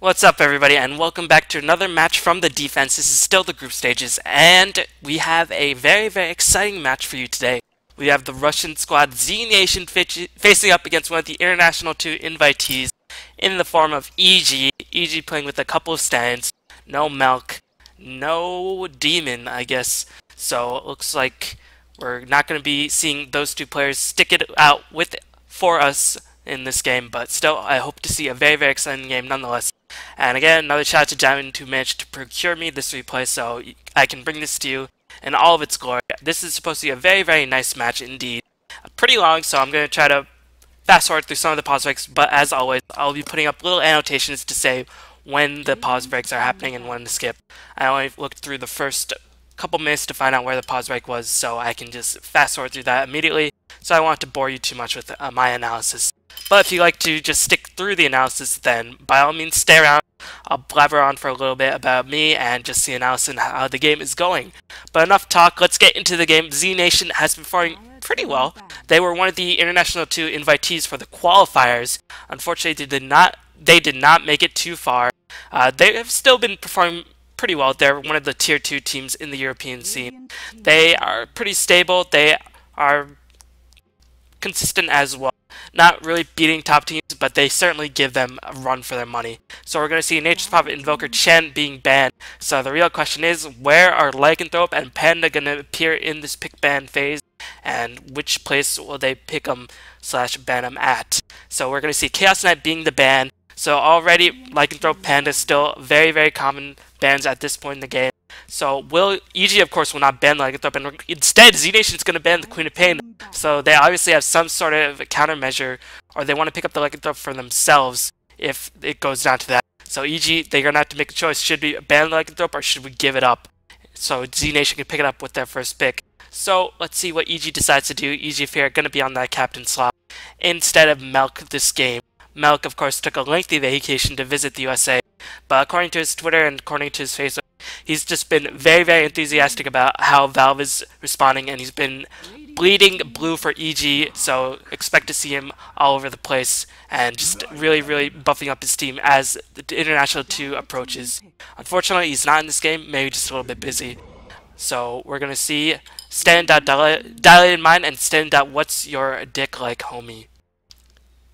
What's up, everybody, and welcome back to another match from the defense. This is still the group stages, and we have a very exciting match for you today. We have the Russian squad zNation facing up against one of the International 2 invitees in the form of EG. EG playing with a couple of stands, no Melk, no Demon, I guess. So it looks like we're not going to be seeing those two players stick it out for us in this game, but still, I hope to see a very exciting game nonetheless. And again, another shout out to Diamond who managed to procure me this replay so I can bring this to you in all of its glory. This is supposed to be a very nice match indeed. Pretty long, so I'm going to try to fast forward through some of the pause breaks, but as always, I'll be putting up little annotations to say when the pause breaks are happening and when to skip. I only looked through the first couple minutes to find out where the pause break was, so I can just fast forward through that immediately, so I don't want to bore you too much with my analysis. But if you like to just stick through the analysis, then by all means stay around. I'll blabber on for a little bit about me and just the analysis and how the game is going. But enough talk, let's get into the game. zNation has been performing pretty well. They were one of the International 2 invitees for the qualifiers. Unfortunately, they did not make it too far. They have still been performing pretty well. They're one of the tier 2 teams in the European scene. They are pretty stable. They are consistent as well. Not really beating top teams, but they certainly give them a run for their money. So we're going to see Nature's Prophet Invoker Chen being banned. So the real question is, where are Lycanthrope and Panda going to appear in this pick ban phase? And which place will they pick them / ban them at? So we're going to see Chaos Knight being the ban. So already Lycanthrope, Panda still very common bans at this point in the game. So EG of course will not ban Lycanthrope, and instead zNation is going to ban the Queen of Pain. So they obviously have some sort of countermeasure, or they want to pick up the Lycanthrope for themselves if it goes down to that. So EG, they're going to have to make a choice. Should we ban Lycanthrope or should we give it up? So zNation can pick it up with their first pick. So let's see what EG decides to do. EG if are going to be on that captain slot instead of Melk this game. Melk, of course, took a lengthy vacation to visit the USA, but according to his Twitter and according to his Facebook, he's just been very enthusiastic about how Valve is responding, and he's been bleeding blue for EG, so expect to see him all over the place and just really buffing up his team as the International 2 approaches. Unfortunately, he's not in this game, maybe just a little bit busy. So we're going to see Dilated Mind and Stan. What's your dick like, homie?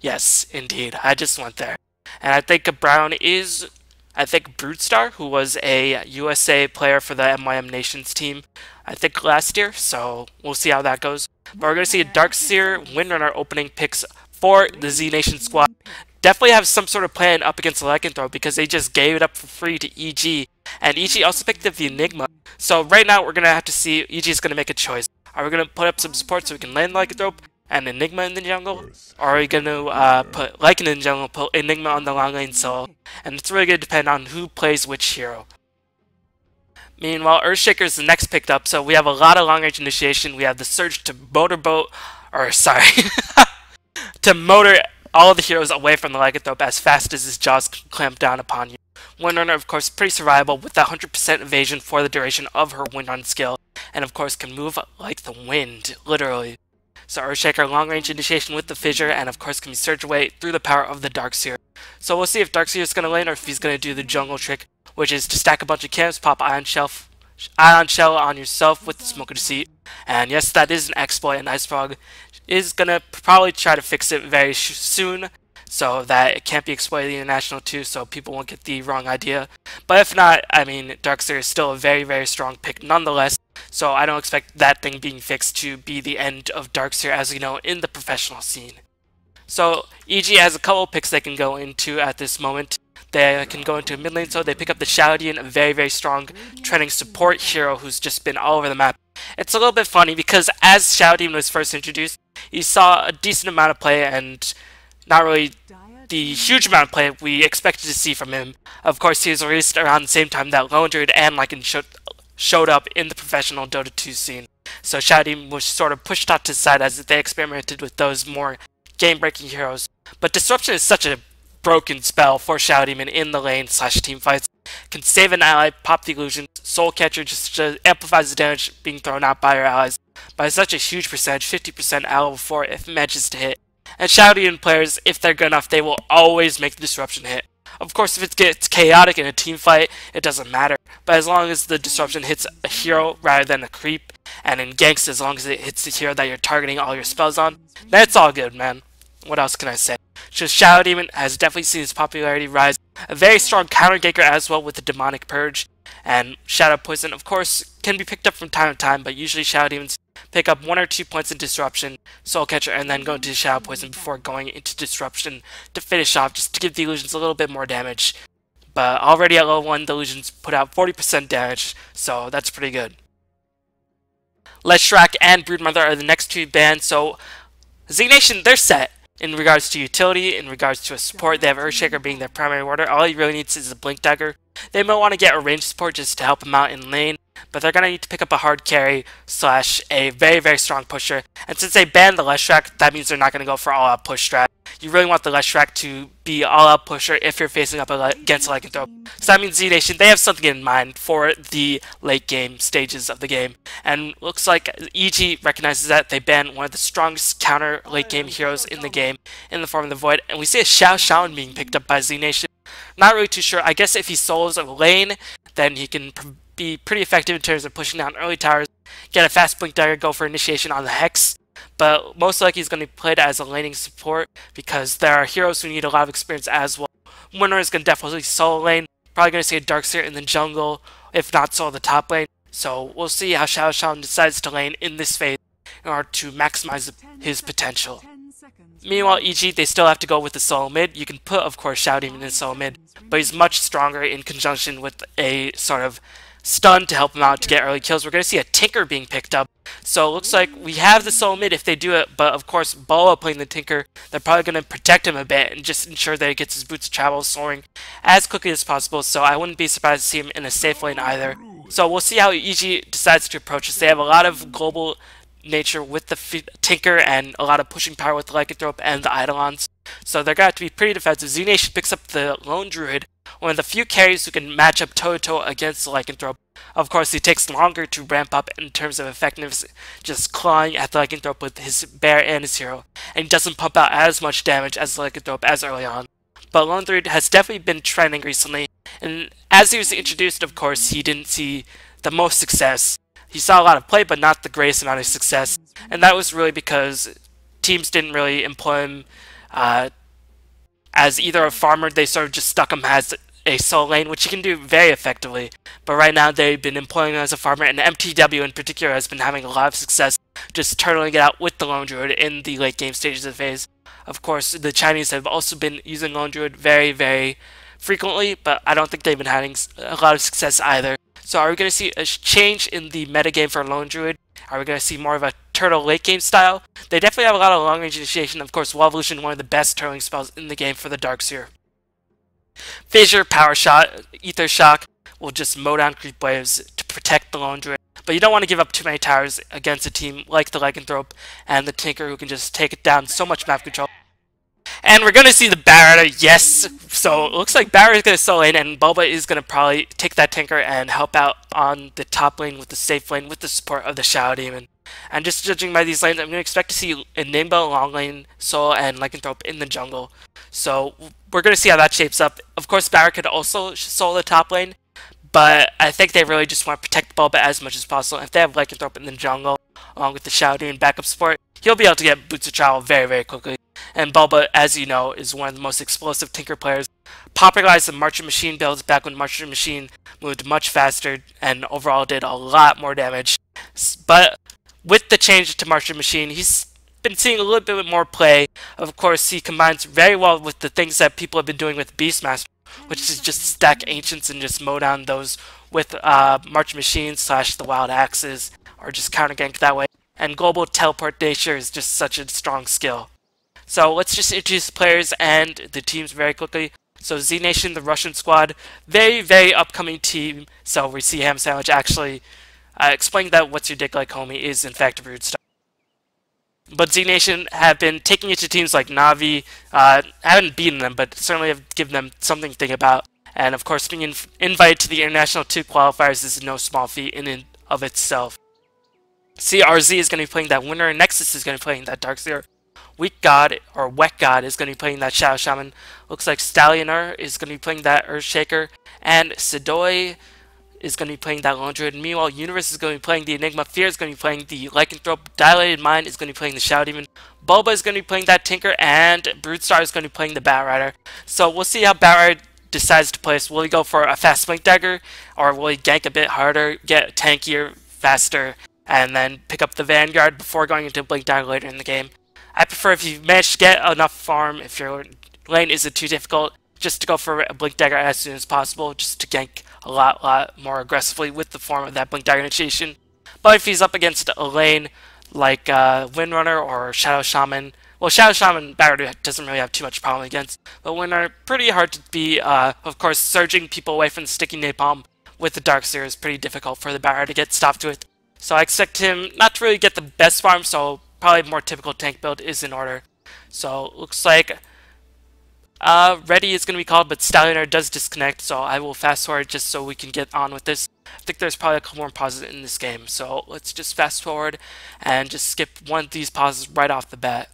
Yes, indeed. I just went there. And I think Brown is, Brutestar, who was a USA player for the MYM Nations team, I think last year, so we'll see how that goes. But we're going to see a Darkseer Windrunner opening picks for the zNation squad. Definitely have some sort of plan up against the Lycanthrope because they just gave it up for free to EG. And EG also picked up the Enigma. So right now we're going to have to see, EG is going to make a choice. Are we going to put up some support so we can land Lycanthrope and Enigma in the jungle, or are we going to put Lycan in the jungle, put Enigma on the long lane solo? And it's really going to depend on who plays which hero. Meanwhile, Earthshaker is the next picked up, so we have a lot of long range initiation. We have the surge to to motor all of the heroes away from the Lycanthrope as fast as his jaws clamp down upon you. Windrunner, of course, pretty survivable with that 100% evasion for the duration of her Windrun skill, and of course can move like the wind, literally. So Earthshaker long-range initiation with the fissure, and of course can be surged away through the power of the Darkseer. So we'll see if Darkseer is going to lane or if he's going to do the jungle trick, which is to stack a bunch of camps, pop Ion Shell on yourself with the Smoke of Deceit. And yes, that is an exploit, and IceFrog is going to probably try to fix it very soon, so that it can't be exploited in the International 2, so people won't get the wrong idea. But if not, I mean, Darkseer is still a very strong pick nonetheless. So I don't expect that thing being fixed to be the end of Darkseer as we know in the professional scene. So EG has a couple picks they can go into at this moment. They can go into mid lane, so they pick up the Shoudian, a very strong trending support hero who's just been all over the map. It's a little bit funny because as Shoudian was first introduced, you saw a decent amount of play and not really the huge amount of play we expected to see from him. Of course, he was released around the same time that Lone Druid and Lycan showed up in the professional Dota 2 scene. So Shoudian was sort of pushed out to the side as they experimented with those more game-breaking heroes. But Disruption is such a broken spell for Shoudian in the lane / team fights. Can save an ally, pop the illusion, Soul Catcher just amplifies the damage being thrown out by your allies by such a huge percentage, 50% at level 4 if it manages to hit. And Shoudian players, if they're good enough, they will always make the Disruption hit. Of course, if it gets chaotic in a team fight, it doesn't matter. But as long as the disruption hits a hero rather than a creep, and in ganks, as long as it hits the hero that you're targeting all your spells on, then it's all good, man. What else can I say? Just Shadow Demon has definitely seen its popularity rise. A very strong counter ganker as well with the Demonic Purge. And Shadow Poison, of course, can be picked up from time to time, but usually Shadow Demons pick up 1 or 2 points in Disruption, Soul Catcher, and then go into Shadow Poison before going into Disruption to finish off, just to give the illusions a little bit more damage. But already at level 1, the illusions put out 40% damage, so that's pretty good. Leshrac and Broodmother are the next 2 banned, so zNation, they're set. In regards to utility, in regards to a support, they have Earthshaker being their primary warder. All he really needs is a Blink Dagger. They might want to get a ranged support just to help him out in lane, but they're going to need to pick up a hard carry slash a very, very strong pusher. And since they banned the Leshrac, that means they're not going to go for all-out push strat. You really want the Leshrac to be all-out pusher if you're facing up against a Lycanthrope. So that means zNation, they have something in mind for the late game stages of the game. And looks like EG recognizes that. They ban one of the strongest counter late game heroes in the game in the form of the Void. And we see a Xiao Xiaoan being picked up by zNation. Not really too sure. I guess if he solos a lane, then he can be pretty effective in terms of pushing down early towers, get a fast Blink Dagger, go for initiation on the Hex. But most likely he's going to be played as a laning support because there are heroes who need a lot of experience as well. Winner is going to definitely solo lane. Probably going to see a Darkseer in the jungle, if not solo the top lane. So we'll see how Xiao Xiaoan decides to lane in this phase in order to maximize his potential. Meanwhile, EG, they still have to go with the solo mid. You can put, of course, Shadow Demon in solo mid, but he's much stronger in conjunction with a sort of stun to help him out to get early kills. We're going to see a Tinker being picked up. So it looks like we have the solo mid if they do it, but of course, Bulba playing the Tinker, they're probably going to protect him a bit and just ensure that he gets his boots of travel soaring as quickly as possible, so I wouldn't be surprised to see him in a safe lane either. So we'll see how EG decides to approach this. They have a lot of global nature with the Tinker and a lot of pushing power with the Lycanthrope and the Eidolons. So they're going to have to be pretty defensive. zNation picks up the Lone Druid, one of the few carries who can match up toe-to-toe against the Lycanthrope. Of course, he takes longer to ramp up in terms of effectiveness, just clawing at the Lycanthrope with his bear and his hero, and he doesn't pump out as much damage as the Lycanthrope as early on. But Lone Druid has definitely been trending recently, and as he was introduced, of course, he didn't see the most success. He saw a lot of play, but not the greatest amount of success, and that was really because teams didn't really employ him as either a farmer. They sort of just stuck him as a solo lane, which he can do very effectively, but right now they've been employing him as a farmer, and MTW in particular has been having a lot of success just turtling it out with the Lone Druid in the late game stages of the phase. Of course, the Chinese have also been using Lone Druid very, very frequently, but I don't think they've been having a lot of success either. So are we going to see a change in the metagame for Lone Druid? Are we going to see more of a turtle late game style? They definitely have a lot of long range initiation. Of course, Wall Evolution, one of the best turtling spells in the game for the Darkseer. Fissure, Power Shot, Ether Shock will just mow down creep waves to protect the Lone Druid. But you don't want to give up too many towers against a team like the Lycanthrope and the Tinker, who can just take it down so much map control. And we're going to see the Barretta, yes! So it looks like Barrett is going to solo lane, and Bulba is going to probably take that Tinker and help out on the top lane with the safe lane with the support of the Shadow Demon. And just judging by these lanes, I'm going to expect to see a Nimbo, long lane, Soul, and Lycanthrope in the jungle. So we're going to see how that shapes up. Of course, Barrett could also solo the top lane, but I think they really just want to protect Bulba as much as possible. If they have Lycanthrope in the jungle, along with the Shadow Demon backup support, he'll be able to get boots of travel very, very quickly. And Bulba, as you know, is one of the most explosive Tinker players. Popularized the Marching Machine builds back when Marching Machine moved much faster and overall did a lot more damage. But with the change to Marching Machine, he's been seeing a little bit more play. Of course, he combines very well with the things that people have been doing with Beastmaster, which is just stack Ancients and just mow down those with Marching Machine slash the Wild Axes, or just counter gank that way. And Global Teleportation is just such a strong skill. So let's just introduce the players and the teams very quickly. So zNation, the Russian squad, very, very upcoming team. So we see Ham Sandwich actually explaining that What's Your Dick Like Homie is in fact a rude stuff. But zNation have been taking it to teams like Na'Vi. Haven't beaten them, but certainly have given them something to think about. And of course, being invited to the International 2 qualifiers is no small feat in and of itself. CRZ is going to be playing that Winner, and Nexus is going to be playing that Darkseer. Weak God or Wet God is going to be playing that Shadow Shaman. Looks like Stallioner is going to be playing that Earthshaker, and Sidoi is going to be playing that Lone Druid. Meanwhile, Universe is going to be playing the Enigma. Fear is going to be playing the Lycanthrope. Dilated Mind is going to be playing the Shadow Demon. Bulba is going to be playing that Tinker, and Broodstar is going to be playing the Batrider. So we'll see how Batrider decides to play this. Will he go for a fast Blink Dagger, or will he gank a bit harder, get tankier, faster, and then pick up the Vanguard before going into Blink Dagger later in the game? I prefer, if you manage to get enough farm, if your lane isn't too difficult, just to go for a Blink Dagger as soon as possible, just to gank a lot more aggressively with the form of that Blink Dagger initiation. But if he's up against a lane like Windrunner or Shadow Shaman, well, Shadow Shaman Batrider doesn't really have too much problem against, but Windrunner, pretty hard to be. Of course, surging people away from the sticky napalm with the Darkseer is pretty difficult for the Batrider to get stopped with. So I expect him not to really get the best farm, so probably more typical tank build is in order. So looks like Ready is going to be called, but Stallioner does disconnect, so I will fast forward just so we can get on with this. I think there's probably a couple more pauses in this game, so let's just fast forward and just skip one of these pauses right off the bat.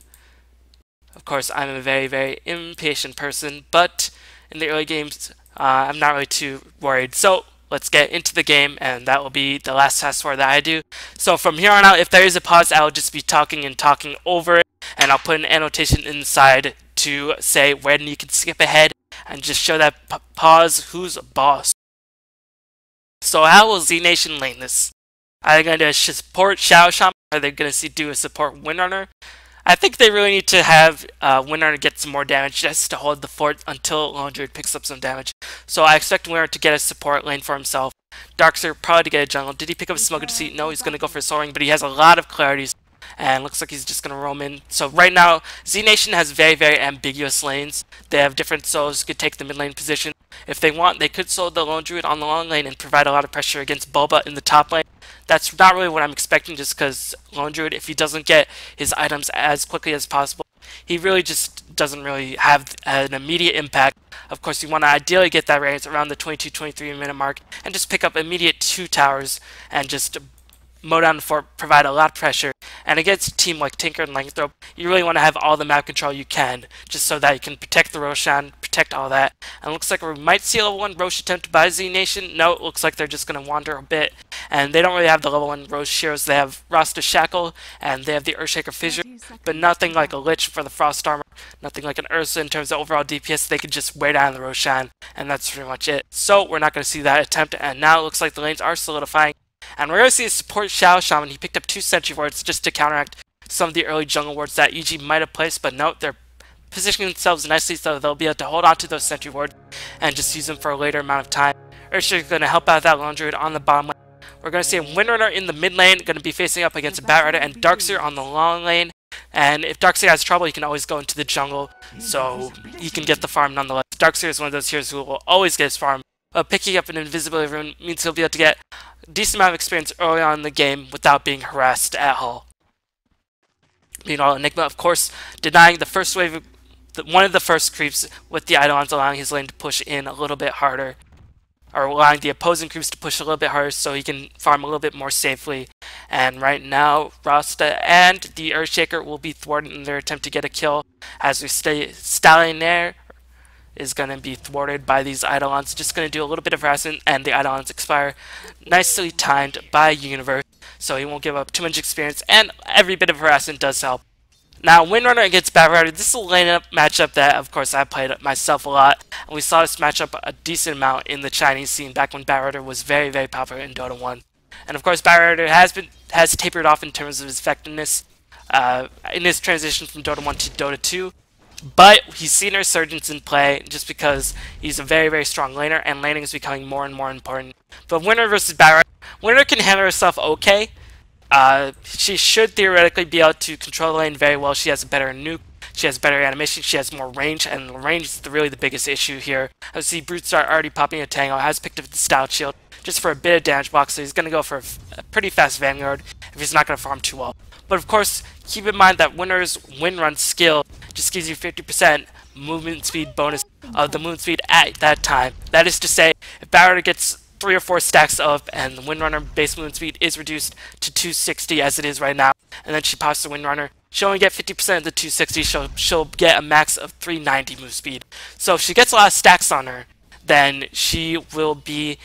Of course, I'm a very impatient person, but in the early games, I'm not really too worried. So let's get into the game, and that will be the last fast forward that I do. So from here on out, if there is a pause, I'll just be talking over it, and I'll put an annotation inside to say when you can skip ahead and just show that pause who's boss. So how will zNation lane this? Are they going to support Shadow Shaman? Are they going to do a support Windrunner? I think they really need to have Windrunner get some more damage just to hold the fort until Lone Druid picks up some damage. So I expect Windrunner to get a support lane for himself. Darkseer probably to get a jungle. Did he pick up a Smoke of Deceit? No, he's going to go for Soul Ring, but he has a lot of clarities. And looks like he's just going to roam in. So right now, zNation has very ambiguous lanes. They have different souls who could take the mid lane position. If they want, they could soul the Lone Druid on the long lane and provide a lot of pressure against Bulba in the top lane. That's not really what I'm expecting, just because Lone Druid, if he doesn't get his items as quickly as possible, he really just doesn't really have an immediate impact. Of course, you want to ideally get that range around the 22-23 minute mark and just pick up immediate 2 towers and just mow down the fort, provide a lot of pressure. And against a team like Tinker and Lycanthrope, you really want to have all the map control you can, just so that you can protect the Roshan, protect all that. And it looks like we might see a level 1 Roche attempt by zNation. No, it looks like they're just going to wander a bit. And they don't really have the level 1 Roche heroes. They have Rasta Shackle, and they have the Earthshaker Fissure, but nothing like a Lich for the Frost Armor, nothing like an Ursa in terms of overall DPS. They can just wear down the Roshan, and that's pretty much it. So we're not going to see that attempt, and now it looks like the lanes are solidifying. And we're going to see a support Shadow Shaman. He picked up 2 Sentry Wards just to counteract some of the early jungle wards that EG might have placed, but no, they're positioning themselves nicely so they'll be able to hold on to those Sentry Wards and just use them for a later amount of time. Earthshaker is going to help out that Lone Druid on the bottom lane. We're going to see a Windrunner in the mid lane, going to be facing up against a Batrider, and Darkseer on the long lane. And if Darkseer has trouble, he can always go into the jungle, so he can get the farm nonetheless. Darkseer is one of those heroes who will always get his farm. Picking up an invisibility rune means he'll be able to get a decent amount of experience early on in the game without being harassed at all. Meanwhile, Enigma, of course, denying the first wave, one of the first creeps with the Eidolons, allowing his lane to push in a little bit harder, or allowing the opposing creeps to push a little bit harder so he can farm a little bit more safely. And right now, Rasta and the Earthshaker will be thwarted in their attempt to get a kill, as we stay Stallioner is going to be thwarted by these Eidolons. Just going to do a little bit of harassment, and the Eidolons expire. Nicely timed by Universe, so he won't give up too much experience, and every bit of harassment does help. Now, Windrunner against Batrider, this is a lane-up matchup that, of course, I played myself a lot, and we saw this matchup a decent amount in the Chinese scene back when Batrider was very popular in Dota 1. And of course, Batrider has tapered off in terms of his effectiveness in his transition from Dota 1 to Dota 2. But he's seen a resurgence in play just because he's a very strong laner, and laning is becoming more and more important. But Windrunner versus Batrider, Windrunner can handle herself okay. She should theoretically be able to control the lane very well. She has a better nuke, she has better animation, she has more range, and range is really the biggest issue here. I see Broodstar already popping a Tango, has picked up the Stout Shield just for a bit of damage block, so he's going to go for a pretty fast Vanguard if he's not going to farm too well. But of course, keep in mind that Windrunner's Windrun skill just gives you 50% movement speed bonus of the movement speed at that time. That is to say, if Batrider gets 3 or 4 stacks up and the Windrunner base movement speed is reduced to 260 as it is right now, and then she pops the Windrunner. She'll only get 50% of the 260, she'll get a max of 390 move speed. So if she gets a lot of stacks on her, then she will be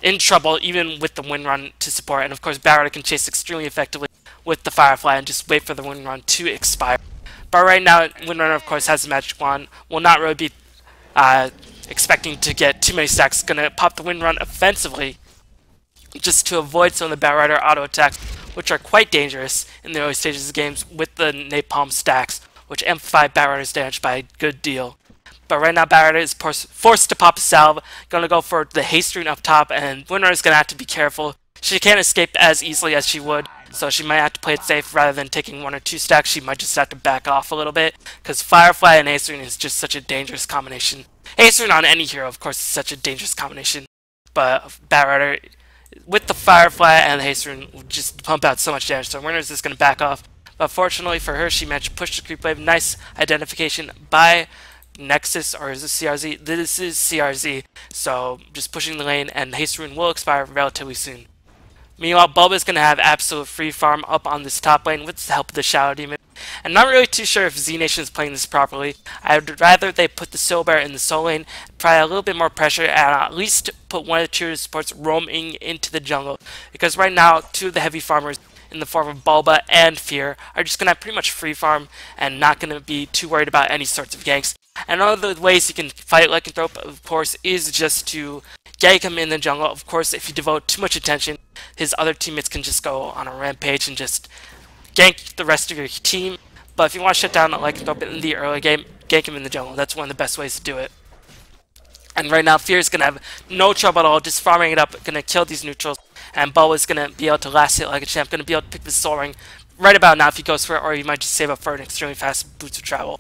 in trouble even with the Windrun to support. And of course, Barrett can chase extremely effectively with the Firefly and just wait for the Windrun to expire. But right now, Windrunner of course has the Magic Wand, will not really be expecting to get too many stacks. Gonna pop the Windrun offensively just to avoid some of the Bat Rider auto attacks, which are quite dangerous in the early stages of games with the Napalm stacks, which amplify Bat Rider's damage by a good deal. But right now, Bat Rider is forced to pop a salve, gonna go for the haste rune up top, and Windrunner is gonna have to be careful. She can't escape as easily as she would, so she might have to play it safe rather than taking 1 or 2 stacks. She might just have to back off a little bit, because Firefly and haste rune is just such a dangerous combination. Haste rune on any hero, of course, is such a dangerous combination, but Bat Rider with the Firefly and the haste rune will just pump out so much damage, so Windrunner is just going to back off. But fortunately for her, she managed to push the creep wave. Nice identification by Nexus, or is this CRZ? This is CRZ, so just pushing the lane, and the haste rune will expire relatively soon. Meanwhile, Bulba is going to have absolute free farm up on this top lane with the help of the Shadow Demon. I'm not really too sure if zNation is playing this properly. I'd rather they put the Silbear in the soul lane, try a little bit more pressure, and at least put one of the tier supports roaming into the jungle. Because right now, 2 of the heavy farmers in the form of Bulba and Fear are just going to have pretty much free farm and not going to be too worried about any sorts of ganks. And one of the ways you can fight Lycanthrope, of course, is just to gank him in the jungle. Of course, if you devote too much attention, his other teammates can just go on a rampage and just gank the rest of your team. But if you want to shut down Lycanthrope in the early game, gank him in the jungle. That's one of the best ways to do it. And right now, Fear is going to have no trouble at all, just farming it up, going to kill these neutrals. And Bulba is going to be able to last hit like a champ, going to be able to pick the Soul Ring right about now if he goes for it, or you might just save up for an extremely fast Boots of Travel.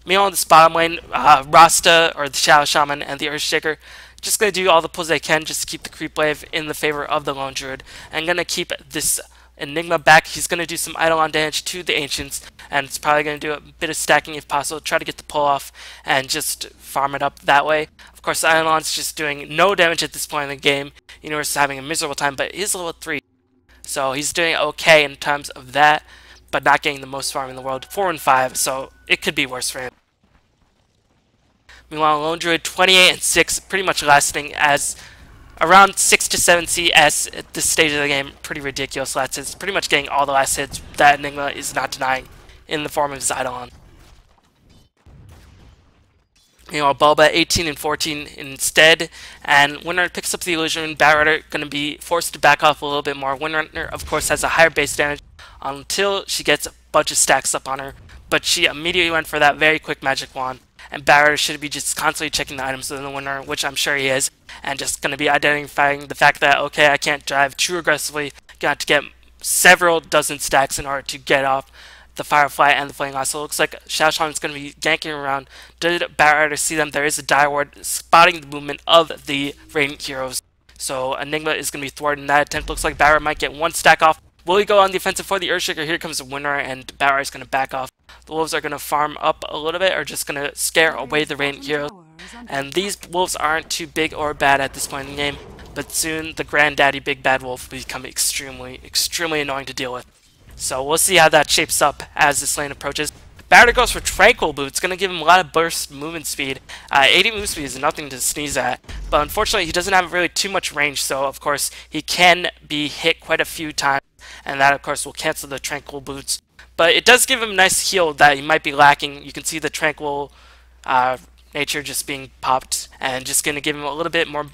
Meanwhile, in this bottom lane, Rasta, or the Shadow Shaman, and the Earthshaker just going to do all the pulls they can just to keep the creep wave in the favor of the Lone Druid. And going to keep this Enigma back. He's going to do some Eidolon damage to the Ancients, and it's probably going to do a bit of stacking if possible, try to get the pull off, and just farm it up that way. Of course, the Eidolon's just doing no damage at this point in the game. Universe is having a miserable time, but he's level 3. So he's doing okay in terms of that, but not getting the most farm in the world. 4 and 5, so it could be worse for him. Meanwhile, Lone Druid 28 and 6, pretty much lasting as around 6 to 7 CS at this stage of the game. Pretty ridiculous last hits. Pretty much getting all the last hits that Enigma is not denying in the form of his Eidolon. Meanwhile, Bulba 18 and 14 instead, and Windrunner picks up the illusion. Bat Rider going to be forced to back off a little bit more. Windrunner, of course, has a higher base damage until she gets a bunch of stacks up on her, but she immediately went for that very quick Magic Wand. And Bat Rider should be just constantly checking the items within the Windrunner, which I'm sure he is, and just going to be identifying the fact that, okay, I can't drive too aggressively, got to get several dozen stacks in order to get off the Firefly and the Flaming Lost. So it looks like Shadow Shaman is going to be ganking around. Did Bat Rider see them? There is a Dire Ward spotting the movement of the Radiant heroes. So Enigma is going to be thwarted in that attempt. Looks like Bat Rider might get 1 stack off. Will he go on the offensive for the Earthshaker? Here comes the Windrunner, and Bat Rider is going to back off. The Wolves are going to farm up a little bit, or just going to scare away the Radiant heroes. And these Wolves aren't too big or bad at this point in the game, but soon the Granddaddy Big Bad Wolf will become extremely, extremely annoying to deal with. So we'll see how that shapes up as this lane approaches. Bat Rider goes for Tranquil Boots, going to give him a lot of burst movement speed. 80 move speed is nothing to sneeze at, but unfortunately he doesn't have really too much range, so of course he can be hit quite a few times, and that of course will cancel the Tranquil Boots. But it does give him a nice heal that he might be lacking. You can see the Tranquil nature just being popped, and just going to give him a little bit more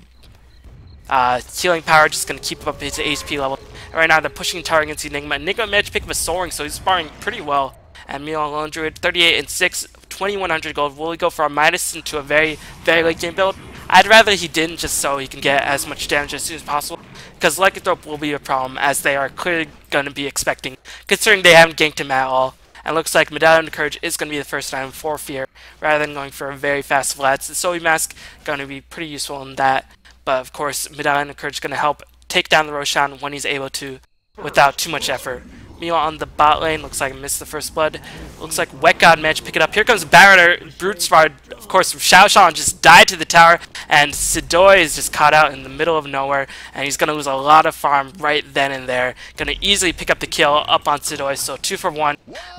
healing power, just going to keep up his HP level. And right now they're pushing tower against Enigma. Enigma managed to pick up a Soul Ring, so he's sparring pretty well. And meanwhile, Lone Druid 38 and 6, 2100 gold. Will he go for a minus into a very, very late game build? I'd rather he didn't, just so he can get as much damage as soon as possible, because Lycanthrope will be a problem, as they are clearly going to be expecting, considering they haven't ganked him at all. And looks like Medallion of Courage is going to be the first item for Fear, rather than going for a very fast Vlad. The Soul Mask going to be pretty useful in that, but of course Medallion of Courage is going to help take down the Roshan when he's able to, without too much effort. Meanwhile, on the bot lane, looks like I missed the first blood. Looks like Wet God managed to pick it up. Here comes Barretter. Brute Star, of course, Xiao Shan just died to the tower, and Sidoi is just caught out in the middle of nowhere, and he's going to lose a lot of farm right then and there. Going to easily pick up the kill up on Sidoi, so 2 for 1.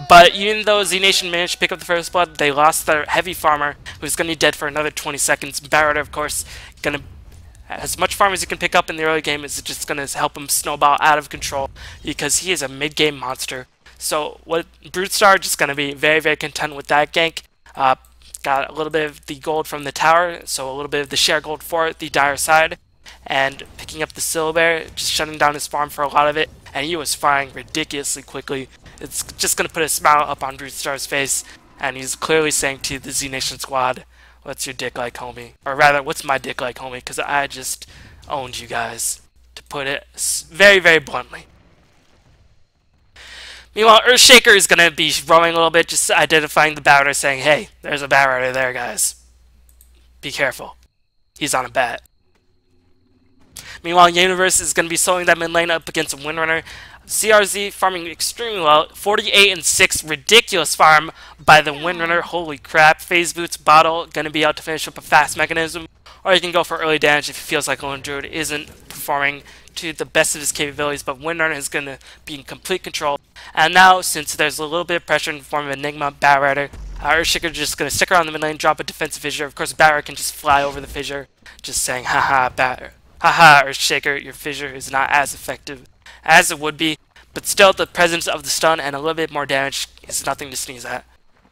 But even though zNation managed to pick up the first blood, they lost their heavy farmer, who's going to be dead for another 20 seconds. Barretter, of course, going to as much farm as he can pick up in the early game is just going to help him snowball out of control because he is a mid-game monster. So what Brute Star just going to be very, very content with that gank. Got a little bit of the gold from the tower, so a little bit of the share gold for the dire side. And picking up the Silver, just shutting down his farm for a lot of it. And he was firing ridiculously quickly. It's just going to put a smile up on Brute Star's face. And he's clearly saying to the zNation squad, "What's your dick like, homie?" Or rather, what's my dick like, homie? Because I just owned you guys, to put it very, very bluntly. Meanwhile, Earthshaker is going to be rowing a little bit, just identifying the Barretter, saying, "Hey, there's a Barretter there, guys. Be careful. He's on a bat." Meanwhile, Universe is going to be soloing that mid lane up against a Windrunner. CRZ farming extremely well, 48 and 6, ridiculous farm by the Windrunner. Holy crap! Phase Boots Bottle going to be out to finish up a fast mechanism, or you can go for early damage if it feels like Lone Druid isn't performing to the best of his capabilities. But Windrunner is going to be in complete control. And now, since there's a little bit of pressure in the form of Enigma, Barretter, Earthshaker is just going to stick around the mid lane, drop a defensive fissure. Of course, Barretter can just fly over the fissure, just saying, "Haha, Barretter. Haha, Earthshaker, your fissure is not as effective as it would be," but still the presence of the stun and a little bit more damage is nothing to sneeze at.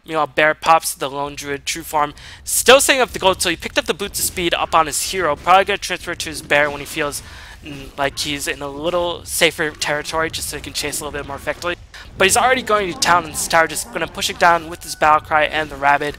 Meanwhile, Bear pops the Lone Druid true farm, still setting up the gold, so he picked up the boots of speed up on his hero, probably going to transfer it to his Bear when he feels like he's in a little safer territory, just so he can chase a little bit more effectively. But he's already going to town in this tower, just going to push it down with his Battle Cry and the Rabbit.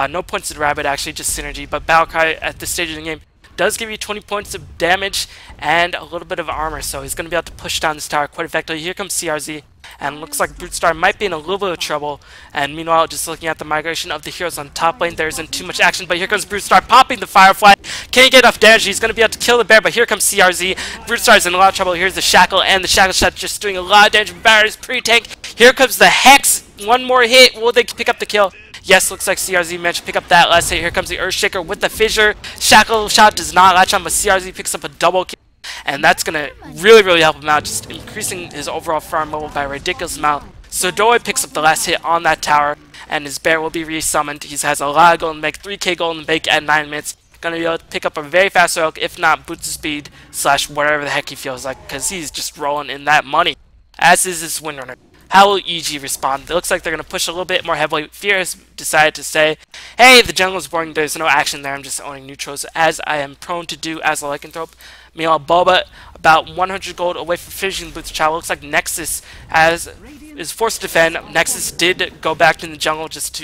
No points to the Rabbit, actually, just synergy, but Battle Cry at this stage of the game does give you 20 points of damage and a little bit of armor, so he's going to be able to push down this tower quite effectively. Here comes CRZ, and looks like Brute Star might be in a little bit of trouble. And meanwhile, just looking at the migration of the heroes on top lane, there isn't too much action, but here comes Brute Star popping the Firefly. Can he get enough damage? He's going to be able to kill the Bear, but here comes CRZ. Brute Star is in a lot of trouble. Here's the Shackle, and the Shackle shot just doing a lot of damage. Barretter is pre-tank. Here comes the Hex. One more hit. Will they pick up the kill? Yes, looks like CRZ managed to pick up that last hit. Here comes the Earthshaker with the fissure. Shackle shot does not latch on, but CRZ picks up a double kill. And that's going to really, really help him out, just increasing his overall farm level by a ridiculous amount. So Doi picks up the last hit on that tower, and his Bear will be resummoned. He has a lot of golden bank, 3k golden bank at 9 minutes. Going to be able to pick up a very fast rogue, if not boots of speed, / whatever the heck he feels like, because he's just rolling in that money. As is this Windrunner. How will EG respond? It looks like they're going to push a little bit more heavily. Fear has decided to say, "Hey, the jungle is boring. There's no action there. I'm just owning neutrals, as I am prone to do as a lycanthrope." Meanwhile, Bulba, about 100 gold away from finishing Boots Child. Looks like Nexus is forced to defend. Nexus did go back to the jungle just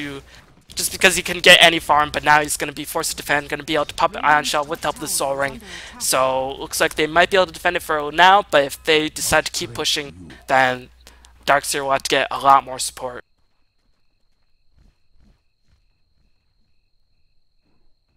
because he couldn't get any farm, but now he's going to be forced to defend, going to be able to pop an Ion Shell with the help of the Soul Ring. So, looks like they might be able to defend it for now, but if they decide to keep pushing, then Darkseer will have to get a lot more support.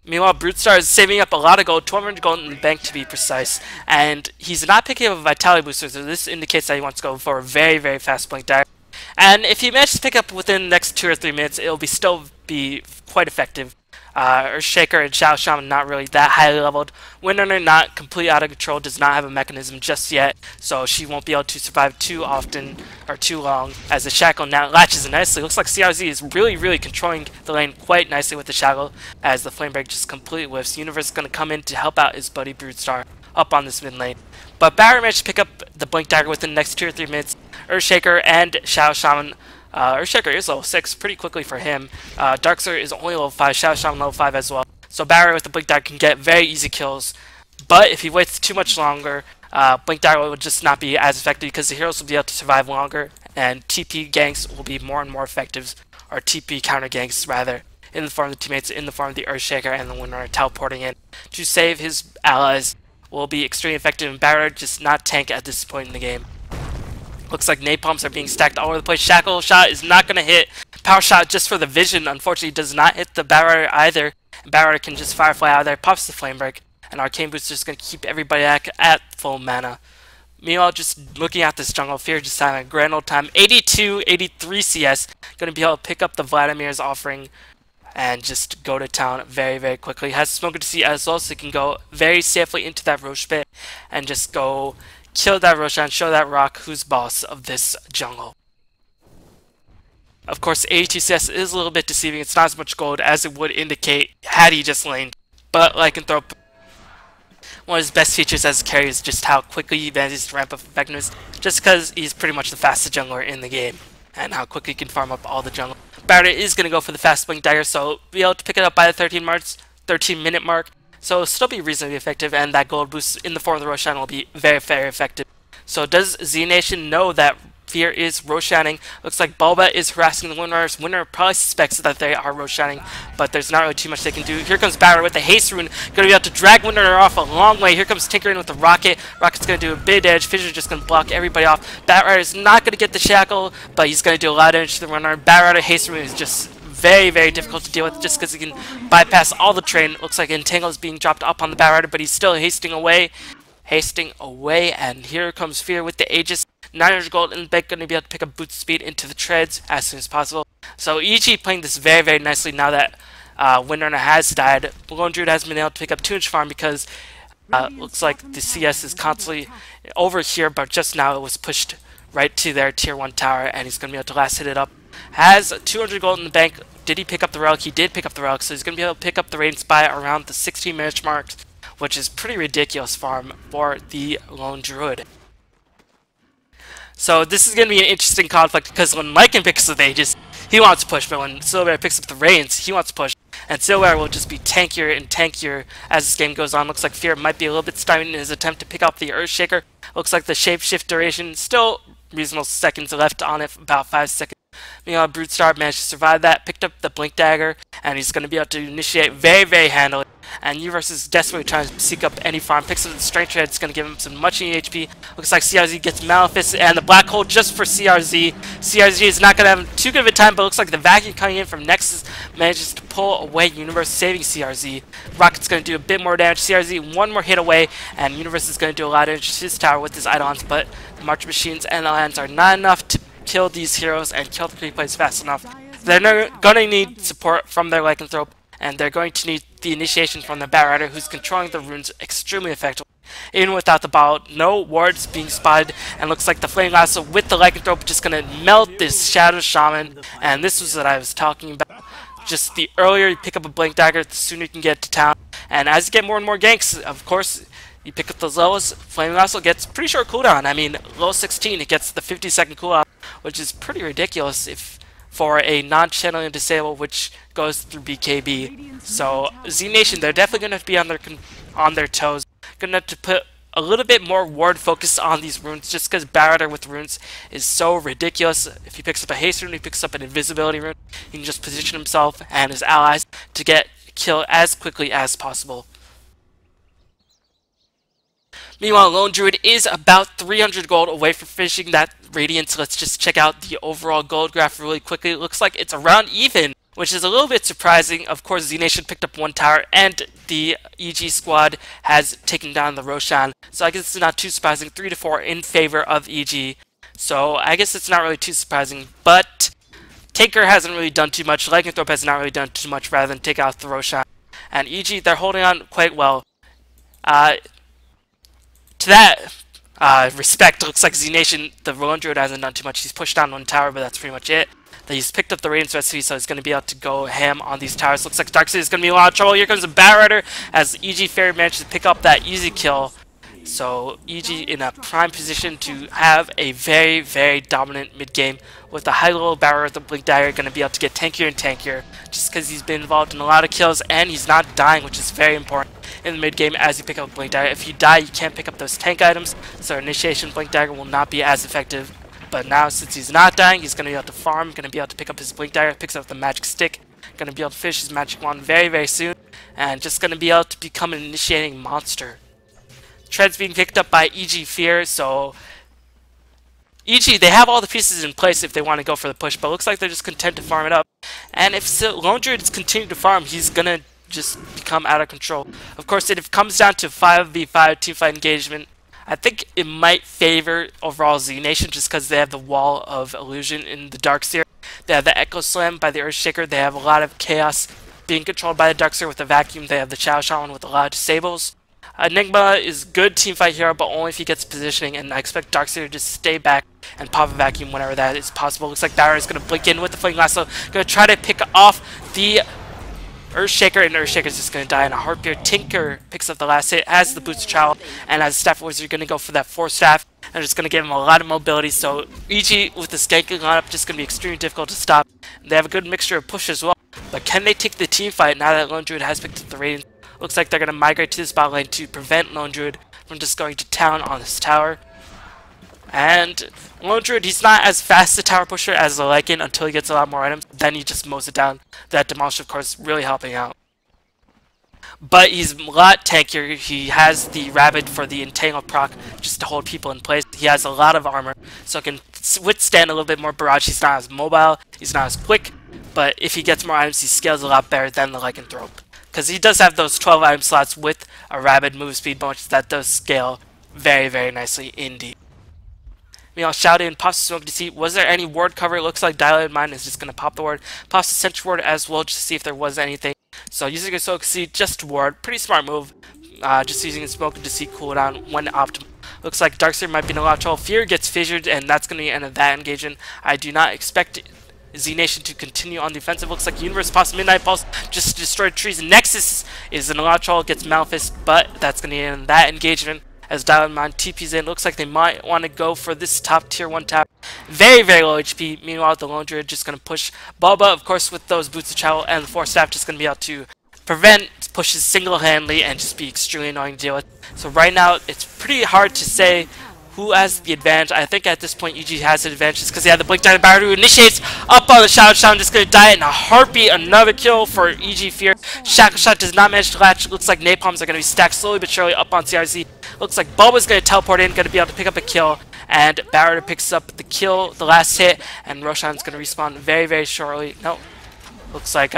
Meanwhile, Brute Star is saving up a lot of gold, 1200 gold in the bank to be precise, and he's not picking up a Vitality Booster, so this indicates that he wants to go for a very, very fast blink dagger. And if he manages to pick up within the next 2 or 3 minutes, it'll still be quite effective. Earthshaker and Xiao Shaman not really that highly leveled. Windrunner not completely out of control, does not have a mechanism just yet, so she won't be able to survive too often or too long, as the Shackle now latches in nicely. Looks like CRZ is really, really controlling the lane quite nicely with the Shackle, as the Flame Break just completely whiffs. Universe is going to come in to help out his buddy Brute Star up on this mid lane. But Barretter managed to pick up the Blink Dagger within the next 2 or 3 minutes. Earthshaker and Xiao Shaman. Earthshaker is level 6 pretty quickly for him. Darkseer is only level 5, Xiao Shaman level 5 as well. So Barretter with the Blink Dagger can get very easy kills. But if he waits too much longer, Blink Dagger will just not be as effective because the heroes will be able to survive longer, and TP ganks will be more and more effective, or TP counter ganks rather, in the form of the teammates, in the form of the Earthshaker and the Windrunner teleporting in to save his allies. Will be extremely effective, and Barretter just not tank at this point in the game. Looks like napalms are being stacked all over the place. Shackle shot is not going to hit. Power shot just for the vision, unfortunately, does not hit the Barretter either. And Barretter can just Firefly out of there, pops the Flame Break, and Arcane Boost is just going to keep everybody at full mana. Meanwhile, just looking at this jungle, Fear just having a grand old time. 82, 83 CS. Going to be able to pick up the Vladimir's offering and just go to town very, very quickly. Has Smoker to see as well, so he can go very safely into that Roche pit and just go kill that Roshan, show that Rock who's boss of this jungle. Of course, 82 CS is a little bit deceiving. It's not as much gold as it would indicate had he just laned. But Lycanthrope, one of his best features as a carry is just how quickly he manages to ramp up effectiveness, just because he's pretty much the fastest jungler in the game, and how quickly he can farm up all the jungle. Barrett is going to go for the fast blink dagger, so be able to pick it up by the 13-minute mark, so it'll still be reasonably effective, and that gold boost in the form of the Roshan will be very, very effective. So does zNation know that Fear is Roshanning? Looks like Bulba is harassing the Windrunners. Windrunner probably suspects that they are Roshanning, but there's not really too much they can do. Here comes Barrett with the haste rune, going to be able to drag Windrunner off a long way. Here comes Tinker in with the rocket. Rocket's going to do a big edge. Fisher's just going to block everybody off. Batrider is not going to get the shackle, but he's going to do a lot of damage to the Windrunner. Batrider haste rune is just very, very difficult to deal with just because he can bypass all the train. Looks like Entangle is being dropped up on the Batrider, but he's still hasting away. And here comes Fear with the Aegis. 900 gold in the bank, going to be able to pick up boost speed into the treads as soon as possible. So EG playing this very, very nicely now that Windrunner has died. Lone Druid has been able to pick up 2-inch farm because looks like the CS is constantly over here, but just now it was pushed right to their tier 1 tower, and he's going to be able to last hit it up. Has 200 gold in the bank. Did he pick up the relic? He did pick up the relic, so he's going to be able to pick up the Radiant Spy around the 16-minute mark, which is pretty ridiculous farm for the Lone Druid. So this is going to be an interesting conflict because when Lycan picks up the Aegis, he wants to push, but when Silver picks up the Reigns, he wants to push. And Silver will just be tankier and tankier as this game goes on. Looks like Fear might be a little bit stymied in his attempt to pick up the Earthshaker. Looks like the shapeshift duration, still reasonable seconds left on it, about 5 seconds. Meanwhile, Brute Star managed to survive that, picked up the Blink Dagger, and he's going to be able to initiate very, very handily. And Universe is desperately trying to seek up any farm. Picks up the Strength Shred, it's going to give him some much needed HP. Looks like CRZ gets Maleficent and the Black Hole just for CRZ. CRZ is not going to have too good of a time, but looks like the vacuum coming in from Nexus manages to pull away Universe, saving CRZ. Rocket's going to do a bit more damage. CRZ one more hit away, and Universe is going to do a lot of damage to his tower with his Eidolons, but the March Machines and the Lands are not enough to kill these heroes and kill the creep plays fast enough. They're going to need support from their Lycanthrope, and they're going to need the initiation from the Batrider, who's controlling the runes extremely effectively. Even without the ball, no wards being spotted, and looks like the Flame Lasso with the Lycanthrope just going to melt this Shadow Shaman, and this was what I was talking about. Just the earlier you pick up a Blink Dagger, the sooner you can get to town, and as you get more and more ganks, of course, you pick up those levels. Flame Lasso gets pretty short cooldown. I mean, level 16, it gets the 50-second cooldown, which is pretty ridiculous if for a non-channeling disable, which goes through BKB. So zNation, they're definitely going to be on their toes. Going to have to put a little bit more ward focus on these runes, just because Batrider with runes is so ridiculous. If he picks up a haste rune, he picks up an invisibility rune, he can just position himself and his allies to get killed as quickly as possible. Meanwhile, Lone Druid is about 300 gold away from finishing that Radiance. Let's just check out the overall gold graph really quickly. It looks like it's around even, which is a little bit surprising. Of course, zNation picked up 1 tower, and the EG squad has taken down the Roshan. So I guess it's not too surprising. 3-4 in favor of EG. So I guess it's not really too surprising, but Tinker hasn't really done too much. Lycanthrope has not really done too much rather than take out the Roshan. And EG, they're holding on quite well. To that respect, looks like zNation, the Lone Druid hasn't done too much. He's pushed down 1 tower, but that's pretty much it. He's picked up the Radiance recipe, so he's going to be able to go ham on these towers. Looks like Darkseid is going to be in a lot of trouble. Here comes a Batrider as EG Fairy managed to pick up that easy kill. So EG in a prime position to have a very, very dominant mid-game with the high-level Batrider with the Blink Dagger, going to be able to get tankier and tankier just because he's been involved in a lot of kills and he's not dying, which is very important in the mid-game as you pick up a Blink Dagger. If you die, you can't pick up those tank items, so initiation Blink Dagger will not be as effective. But now, since he's not dying, he's going to be able to farm, going to be able to pick up his Blink Dagger, picks up the Magic Stick, going to be able to finish his Magic Wand very, very soon, and just going to be able to become an initiating monster. Treads being picked up by EG Fear, so EG, they have all the pieces in place if they want to go for the push, but it looks like they're just content to farm it up. And if Lone Druid is continuing to farm, he's going to just become out of control. Of course, if it comes down to 5v5 teamfight engagement, I think it might favor overall zNation just because they have the Wall of Illusion in the Darkseer. They have the Echo Slam by the Earthshaker. They have a lot of chaos being controlled by the Darkseer with the Vacuum. They have the Chao Shaman with a lot of disables. Enigma is good teamfight hero, but only if he gets positioning, and I expect Darkseer to just stay back and pop a Vacuum whenever that is possible. Looks like Barrow is going to blink in with the Fling Lasso, going to try to pick off the Earthshaker, and Earthshaker's just going to die in a heartbeat. Tinker picks up the last hit, has the Boots of Child, and as Staff Wizard, going to go for that Force Staff, and just going to give him a lot of mobility, so EG with this ganking lineup just going to be extremely difficult to stop. They have a good mixture of push as well, but can they take the team fight now that Lone Druid has picked up the Radiance? Looks like they're going to migrate to this bot lane to prevent Lone Druid from just going to town on this tower. And Lone Druid, he's not as fast a tower pusher as the Lycan until he gets a lot more items. Then he just mows it down. That Demolish, of course, really helping out. But he's a lot tankier. He has the Rabbit for the Entangle proc just to hold people in place. He has a lot of armor, so can withstand a little bit more barrage. He's not as mobile, he's not as quick, but if he gets more items, he scales a lot better than the Lycanthrope. Because he does have those 12 item slots with a Rabid move speed bonus that does scale very, very nicely indeed. Meanwhile, shout in, pops the smoke to see, was there any ward cover? It looks like Dilated Mind is just going to pop the ward. Pops the Sentry ward as well, just to see if there was anything. So using a smoke to see just ward, pretty smart move. Just using a smoke to see cooldown when optimal. Looks like Darkseer might be in a lot of trouble. Fear gets fissured, and that's going to be the end of that engagement. I do not expect zNation to continue on the offensive. Looks like Universe pops Midnight Pulse just to destroy trees. Nexus is in a lot of trouble, gets Malphus, but that's going to end that engagement as Diamond Mine TP's in. Looks like they might want to go for this top tier 1 tower. Very, very low HP. Meanwhile, the Lone Druid just going to push Bulba, of course, with those Boots of Travel, and the Force Staff just going to be able to prevent pushes single-handedly and just be extremely annoying to deal with. So right now, it's pretty hard to say who has the advantage. I think at this point EG has the advantage just because he had the Blink Dagger Barrow who initiates up on the Shadow Shaman, just going to die in a heartbeat. Another kill for EG Fear. Shackle Shot does not manage to latch. Looks like Napalms are going to be stacked slowly but surely up on CRZ. Looks like Bulba's going to teleport in, going to be able to pick up a kill. And Barrow picks up the kill, the last hit, and Roshan's going to respawn very, very shortly. No, looks like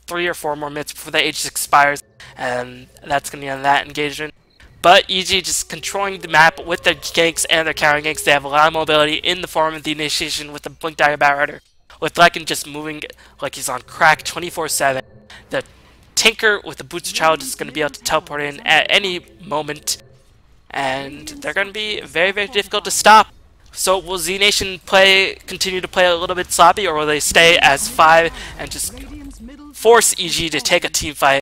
3 or 4 more minutes before the Aegis expires, and that's going to be on that engagement. But EG just controlling the map with their ganks and their counter ganks. They have a lot of mobility in the form of the initiation with the Blink Dagger Batrider. With Lycan just moving like he's on crack 24/7. The Tinker with the Boots of Child is going to be able to teleport in at any moment. And they're going to be very, very difficult to stop. So will zNation continue to play a little bit sloppy, or will they stay as 5 and just force EG to take a team fight?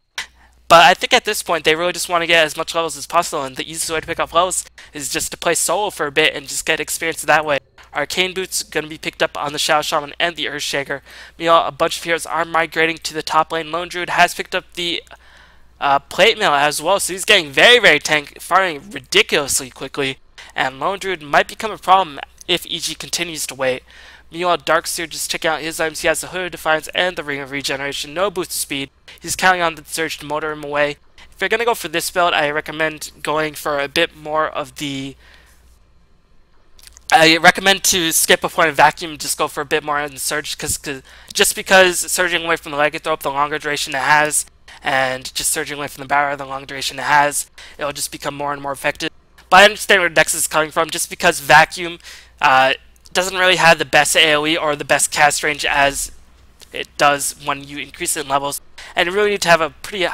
But I think at this point, they really just want to get as much levels as possible, and the easiest way to pick up levels is just to play solo for a bit and just get experience that way. Arcane Boots going to be picked up on the Shadow Shaman and the Earthshaker. Meanwhile, a bunch of heroes are migrating to the top lane. Lone Druid has picked up the Plate Mail as well, so he's getting very, very tank, firing ridiculously quickly. And Lone Druid might become a problem if EG continues to wait. Meanwhile, Darkseer just checking out his items. He has the Hood of Defiance and the Ring of Regeneration. No boost speed. He's counting on the Surge to motor him away. If you're going to go for this build, I recommend going for a bit more of the... I recommend to skip a point of Vacuum and just go for a bit more in the Surge, just because surging away from the Lycanthrope, the longer duration it has, and just surging away from the Barrow, the longer duration it has, it'll just become more and more effective. But I understand where Nexus is coming from, just because Vacuum doesn't really have the best AoE or the best cast range as it does when you increase it in levels, and you really need to have a pretty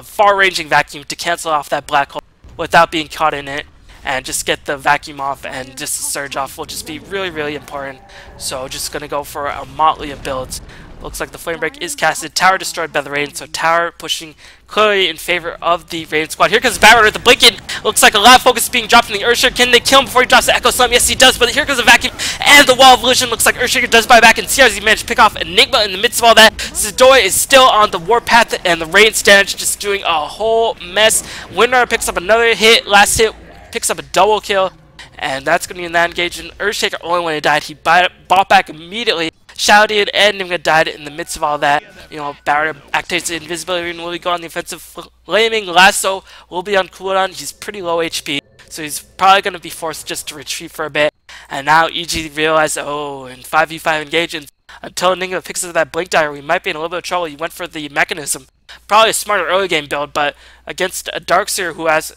far-ranging Vacuum to cancel off that black hole without being caught in it, and just get the Vacuum off and just the Surge off will just be really, really important. So just going to go for a motley of builds. Looks like the Flame Break is casted. Tower destroyed by the Rain, so Tower pushing clearly in favor of the Rain squad. Here comes Barrow with the Blinking. Looks like a lot of focus being dropped from the Earthshaker. Can they kill him before he drops the Echo Slam? Yes, he does, but here comes the Vacuum and the Wall of Illusion. Looks like Earthshaker does buy back, and CRZ managed to pick off Enigma in the midst of all that. Zidoy is still on the warpath, and the Rain Stanage just doing a whole mess. Windrunner picks up another hit. Last hit picks up a double kill, and that's going to be in that engagement. Earthshaker only when he died. He bought back immediately. Shouted and Nimga died in the midst of all that. You know, Barrett activates the invisibility and will go on the offensive. Flaming Lasso will be on cooldown. He's pretty low HP, so he's probably going to be forced just to retreat for a bit. And now EG realized, oh, in 5v5 engagements, until Nimga picks up that Blink Dagger, we might be in a little bit of trouble. He went for the Mechanism. Probably a smarter early game build, but against a Darkseer who has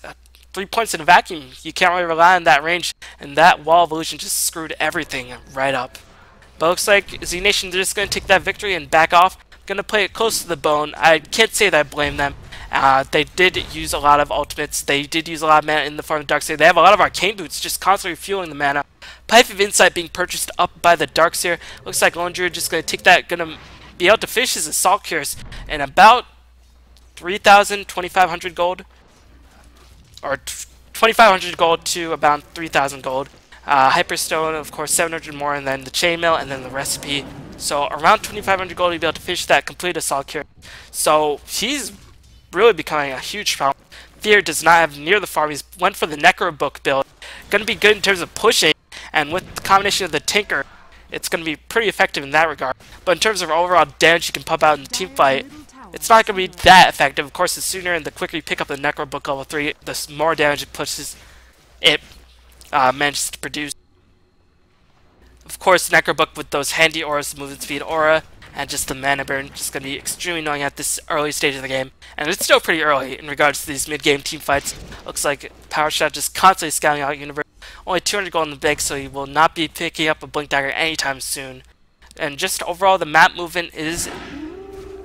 3 points in a vacuum. You can't really rely on that range, and that wall of illusion just screwed everything right up. But looks like zNation, they're just going to take that victory and back off. Going to play it close to the bone. I can't say that I blame them. They did use a lot of ultimates. They did use a lot of mana in the form of Darkseer. They have a lot of arcane boots just constantly fueling the mana. Pipe of Insight being purchased up by the Darkseer. Looks like Lone Druid just going to take that, going to be able to finish his Assault Cures in about 3,000, 2,500 gold. Or 2,500 gold to about 3,000 gold. Hyperstone, of course, 700 more, and then the Chainmail, and then the Recipe. So around 2,500 gold, he'll be able to finish that complete Assault Cure. So he's really becoming a huge problem. Fear does not have near the farm. He's went for the Necro Book build. Going to be good in terms of pushing, and with the combination of the Tinker, it's going to be pretty effective in that regard. But in terms of overall damage you can pump out in the team fight, it's not going to be that effective. Of course, the sooner and the quicker you pick up the Necro Book level 3, the more damage it manages to produce. Of course, Necro Book with those handy auras, the movement speed aura, and just the mana burn, just going to be extremely annoying at this early stage of the game. And it's still pretty early in regards to these mid-game team fights. Looks like Power Shot just constantly scouting out Universe. Only 200 gold in the bank, so he will not be picking up a Blink Dagger anytime soon. And just overall, the map movement is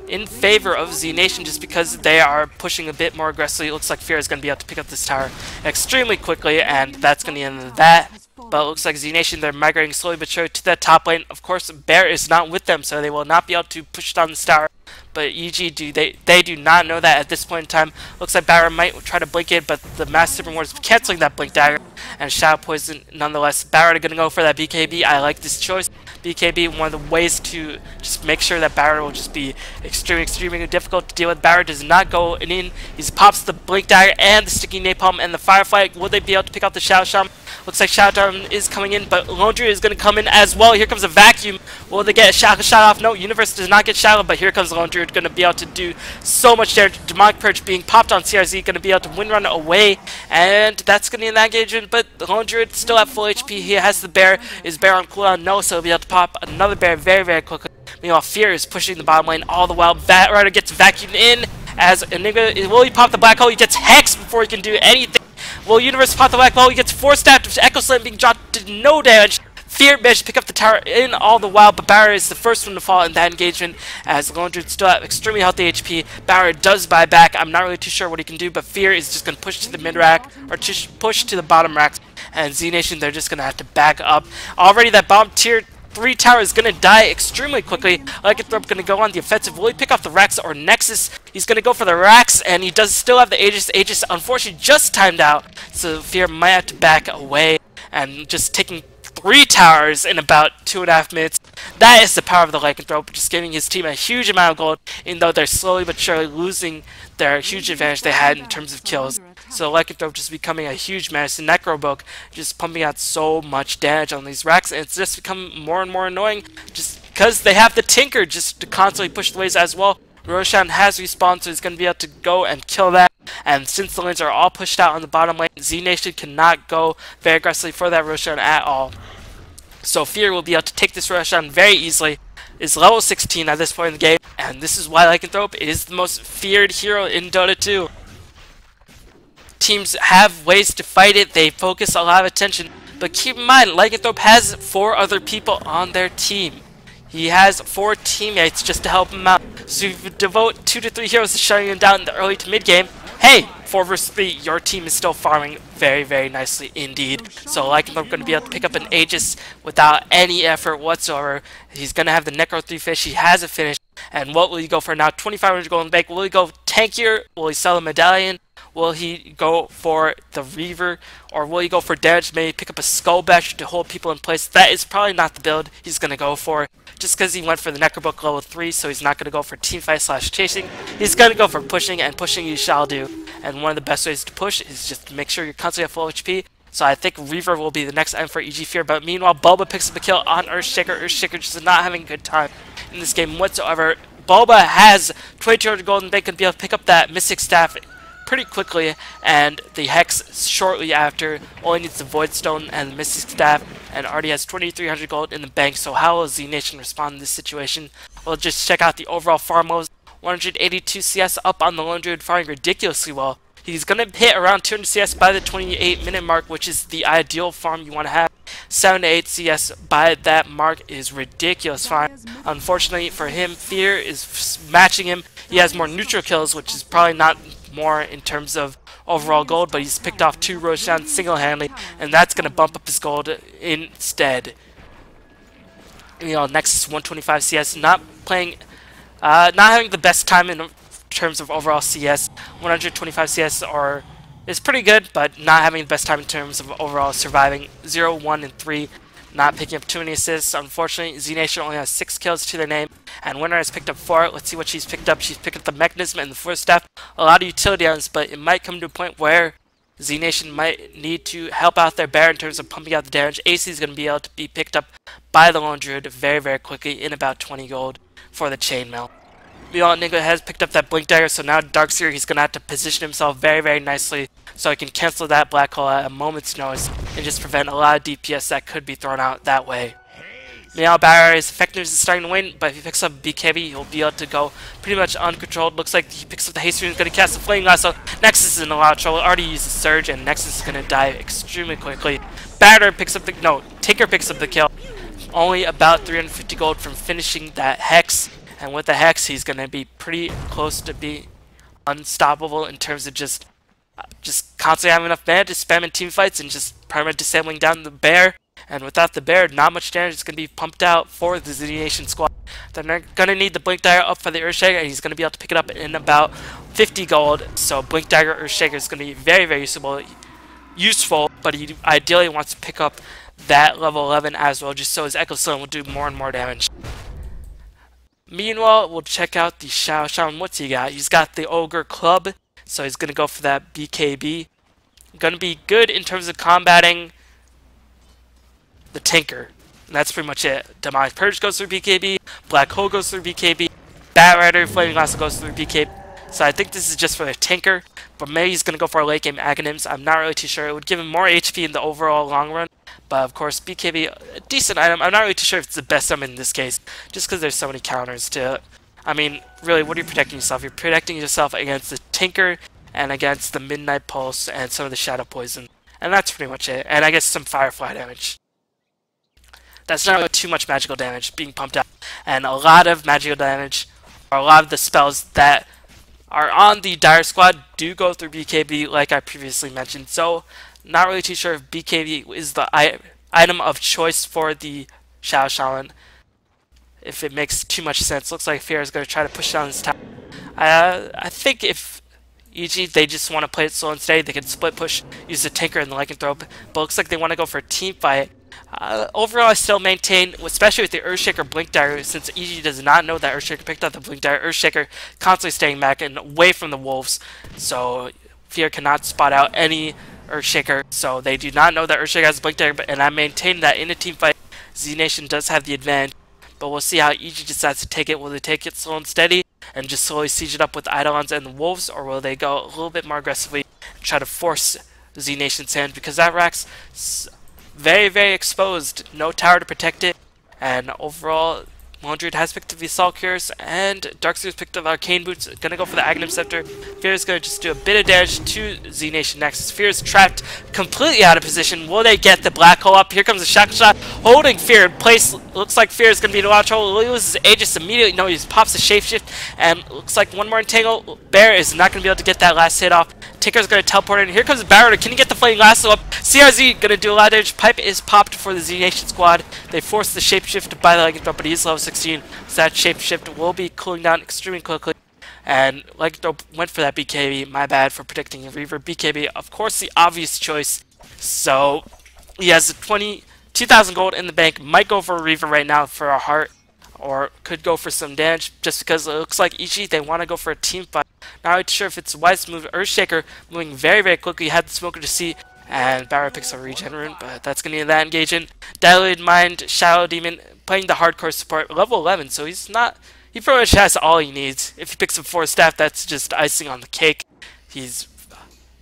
in favor of zNation just because they are pushing a bit more aggressively. It looks like Fear is going to be able to pick up this tower extremely quickly, and that's going to end that. But it looks like zNation, they're migrating slowly but surely to that top lane. Of course, Bear is not with them, so they will not be able to push down this tower. But EG, they do not know that at this point in time. Looks like Barra might try to blink it, but the Mass Super Ward is canceling that Blink Dagger. And Shadow Poison, nonetheless. Barra are going to go for that BKB. I like this choice. BKB, one of the ways to just make sure that Barra will just be extremely difficult to deal with. Barra does not go in. He pops the Blink Dagger and the Sticky Napalm and the Firefly. Will they be able to pick out the Shadow Shaman? Looks like Shadow Shaman is coming in, but Lone Druid is going to come in as well. Here comes a vacuum. Will they get a shot off? No, Universe does not get Shadow, but here comes Lone Druid, going to be able to do so much damage. Demonic Purge being popped on CRZ, going to be able to Windrun away, and that's going to end that engagement, but Lone Druid still at full HP. He has the Bear. Is Bear on cooldown? No, so he'll be able to pop another Bear very quickly. Meanwhile, Fear is pushing the bottom lane all the while. Rider gets vacuumed in as Enigma. Will he pop the black hole? He gets Hex before he can do anything. Will Universe pop the black hole? He gets 4-staffed with Echo Slam being dropped to no damage. Fear managed to pick up the tower in all the while, but Barra is the first one to fall in that engagement as Lone Druid still at extremely healthy HP. Barra does buy back. I'm not really too sure what he can do, but Fear is just going to push to the mid rack, or push to the bottom racks, and zNation, they're just going to have to back up. Already that bomb tier 3 tower is going to die extremely quickly. Lycanthrope going to go on the offensive. Will he pick off the Rex or Nexus? He's going to go for the Rex, and he does still have the Aegis. Aegis unfortunately just timed out, so Fear might have to back away, and just taking 3 towers in about 2.5 minutes. That is the power of the Lycanthrope, just giving his team a huge amount of gold, even though they're slowly but surely losing their huge advantage they had in terms of kills. So Lycanthrope just becoming a huge menace. And Necrobook just pumping out so much damage on these racks, and it's just become more and more annoying just because they have the Tinker just to constantly push the waves as well. Roshan has respawned, so he's going to be able to go and kill that. And since the lanes are all pushed out on the bottom lane, zNation cannot go very aggressively for that Roshan at all. So Fear will be able to take this Roshan very easily. Is level 16 at this point in the game, and this is why Lycanthrope is the most feared hero in Dota 2. Teams have ways to fight it, they focus a lot of attention, but keep in mind, Lycanthrope has 4 other people on their team. He has 4 teammates just to help him out. So if you devote 2 to 3 heroes to shutting him down in the early to mid game, hey, 4 versus 3, your team is still farming very nicely indeed. So Lycanthrope going to be able to pick up an Aegis without any effort whatsoever. He's going to have the Necro 3 fish. He has a finish. And what will he go for now? 2,500 gold in the bank. Will he go tankier? Will he sell a medallion? Will he go for the Reaver? Or will he go for damage? Maybe pick up a Skull Bash to hold people in place? That is probably not the build he's going to go for. Just because he went for the Necrobook level 3, so he's not going to go for teamfight / chasing. He's going to go for pushing, and pushing you shall do. And one of the best ways to push is just to make sure you're constantly at full HP. So I think Reaver will be the next item for EG Fear. But meanwhile, Bulba picks up a kill on Earthshaker. Earthshaker just not having a good time in this game whatsoever. Bulba has 2200 gold, and they can be able to pick up that Mystic Staff pretty quickly, and the Hex shortly after. Only needs the Void Stone and the Mystic Staff, and already has 2300 gold in the bank. So how will zNation respond in this situation? We'll just check out the overall farm lows. 182 CS up on the Lone Druid, farming ridiculously well. He's going to hit around 200 CS by the 28-minute mark, which is the ideal farm you want to have. 7 to 8 CS by that mark is ridiculous fine. Unfortunately for him, Fear is matching him. He has more neutral kills, which is probably not more in terms of overall gold, but he's picked off 2 Roshan single-handedly, and that's going to bump up his gold instead. You know, Nexus 125 CS, not having the best time in terms of overall CS. 125 CS is pretty good, but not having the best time in terms of overall surviving. 0, 1, and 3, not picking up too many assists. Unfortunately, zNation only has 6 kills to their name, and Winner has picked up 4. Let's see what she's picked up. She's picked up the Mechanism and the Force Staff, a lot of utility items, but it might come to a point where zNation might need to help out their bear in terms of pumping out the damage. AC is going to be able to be picked up by the Lone Druid very, very quickly in about 20 gold for the Chainmail. Beyond Nigga has picked up that Blink Dagger, so now Darkseer, he's going to have to position himself very, very nicely so he can cancel that Black Hole at a moment's notice and just prevent a lot of DPS that could be thrown out that way. Meow Barrier's effectiveness is starting to wane, but if he picks up BKB, he'll be able to go pretty much uncontrolled. Looks like he picks up the Haste Rune, he's going to cast the Flame Lasso. Nexus is in a lot of trouble, already used the Surge, and Nexus is going to die extremely quickly. Tinker picks up the kill. Only about 350 gold from finishing that Hex. And with the Hex, he's going to be pretty close to be unstoppable in terms of just constantly having enough mana to spam in team fights and just permanent disabling down the bear. And without the bear, not much damage is going to be pumped out for the zNation squad. They're going to need the Blink Dagger up for the Earthshaker, and he's going to be able to pick it up in about 50 gold. So Blink Dagger Earthshaker is going to be very, very useful, but he ideally wants to pick up that level 11 as well, just so his Echo Slam will do more and more damage. Meanwhile, we'll check out the Xiao Xiao. What's he got? He's got the Ogre Club, so he's going to go for that BKB. Going to be good in terms of combating the Tinker. And that's pretty much it. Demonic Purge goes through BKB, Black Hole goes through BKB, Bat Rider, Flaming Lasso goes through BKB. So I think this is just for the Tinker, but maybe he's going to go for a late game Aghanims. I'm not really too sure. It would give him more HP in the overall long run. But of course, BKB, a decent item. I'm not really too sure if it's the best summon in this case, just because there's so many counters to it. I mean, really, what are you protecting yourself? You're protecting yourself against the Tinker and against the Midnight Pulse and some of the Shadow Poison. And that's pretty much it. And I guess some Firefly damage. That's not really too much magical damage being pumped out. And a lot of magical damage, or a lot of the spells that are on the Dire Squad do go through BKB, like I previously mentioned. So, not really too sure if BKB is the item of choice for the Xiao Shaolin. If it makes too much sense. Looks like Fear is going to try to push down this tower. I think if e.g. they just want to play it slow and steady, they can split push, use the Tinker and the Lycanthrope. But looks like they want to go for a team fight. Overall, I still maintain, especially with the Earthshaker Blink Dagger, since EG does not know that Earthshaker picked up the Blink Dagger, Earthshaker constantly staying back and away from the wolves, so Fear cannot spot out any Earthshaker, so they do not know that Earthshaker has a Blink Dagger, and I maintain that in a team fight, zNation does have the advantage, but we'll see how EG decides to take it. Will they take it slow and steady, and just slowly siege it up with the Eidolons and the wolves, or will they go a little bit more aggressively and try to force zNation's hand, because that Rack's very, very exposed, no tower to protect it, and overall, Lone Druid has picked up the Assault Cures, and Darkseer's picked up Arcane Boots, gonna go for the Aghanim Scepter. Fear's gonna just do a bit of damage to zNation Nexus. Fear's trapped completely out of position. Will they get the Black Hole up? Here comes the Shackle Shot, holding Fear in place. Looks like Fear is gonna be in a lot of trouble. He loses Aegis immediately. No, he just pops the Shapeshift, and looks like one more Entangle. Bear is not gonna be able to get that last hit off. Tinker's gonna teleport in. Here comes the Barrier. Can he get the Flaming Lasso up? CRZ gonna do a lot of damage. Pipe is popped for the zNation squad. They force the Shapeshift by the Lycanthrope, but he is level 16, so that Shapeshift will be cooling down extremely quickly. And Lycanthrope went for that BKB. My bad for predicting a Reaver. BKB, of course, the obvious choice. So he has 22,000 gold in the bank. Might go for a Reaver right now for a heart, or could go for some damage, just because it looks like EG, they want to go for a team fight. Not really sure if it's wise to move. Earthshaker moving very, very quickly. Had the Smoker to see, and Barrow picks a Regen Rune, but that's going to be that engagement. Dilated Mind, Shadow Demon, playing the hardcore support, level 11, so he pretty much has all he needs. If he picks up 4 staff, that's just icing on the cake. He's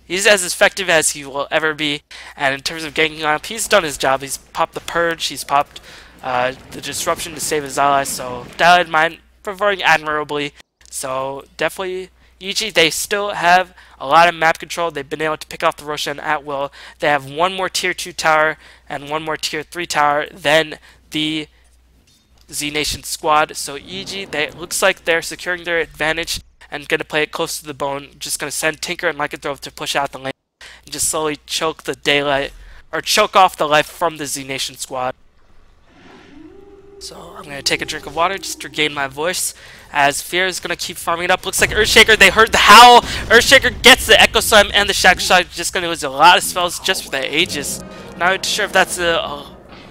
as effective as he will ever be, and in terms of ganking up, he's done his job. He's popped the Purge, he's popped the Disruption to save his allies, so Dilated Mind performing admirably. So definitely, EG, they still have a lot of map control. They've been able to pick off the Roshan at will. They have one more tier 2 tower and one more tier 3 tower than the zNation squad. So EG, it looks like they're securing their advantage and going to play it close to the bone. Just going to send Tinker and Lycanthrope to push out the lane and just slowly choke the daylight, or choke off the life from the zNation squad. So I'm going to take a drink of water just to regain my voice, as Fear is going to keep farming it up. Looks like Earthshaker, they heard the howl. Earthshaker gets the Echo Slam and the Shadow Shot. Just going to lose a lot of spells just for the Aegis. Not sure if that's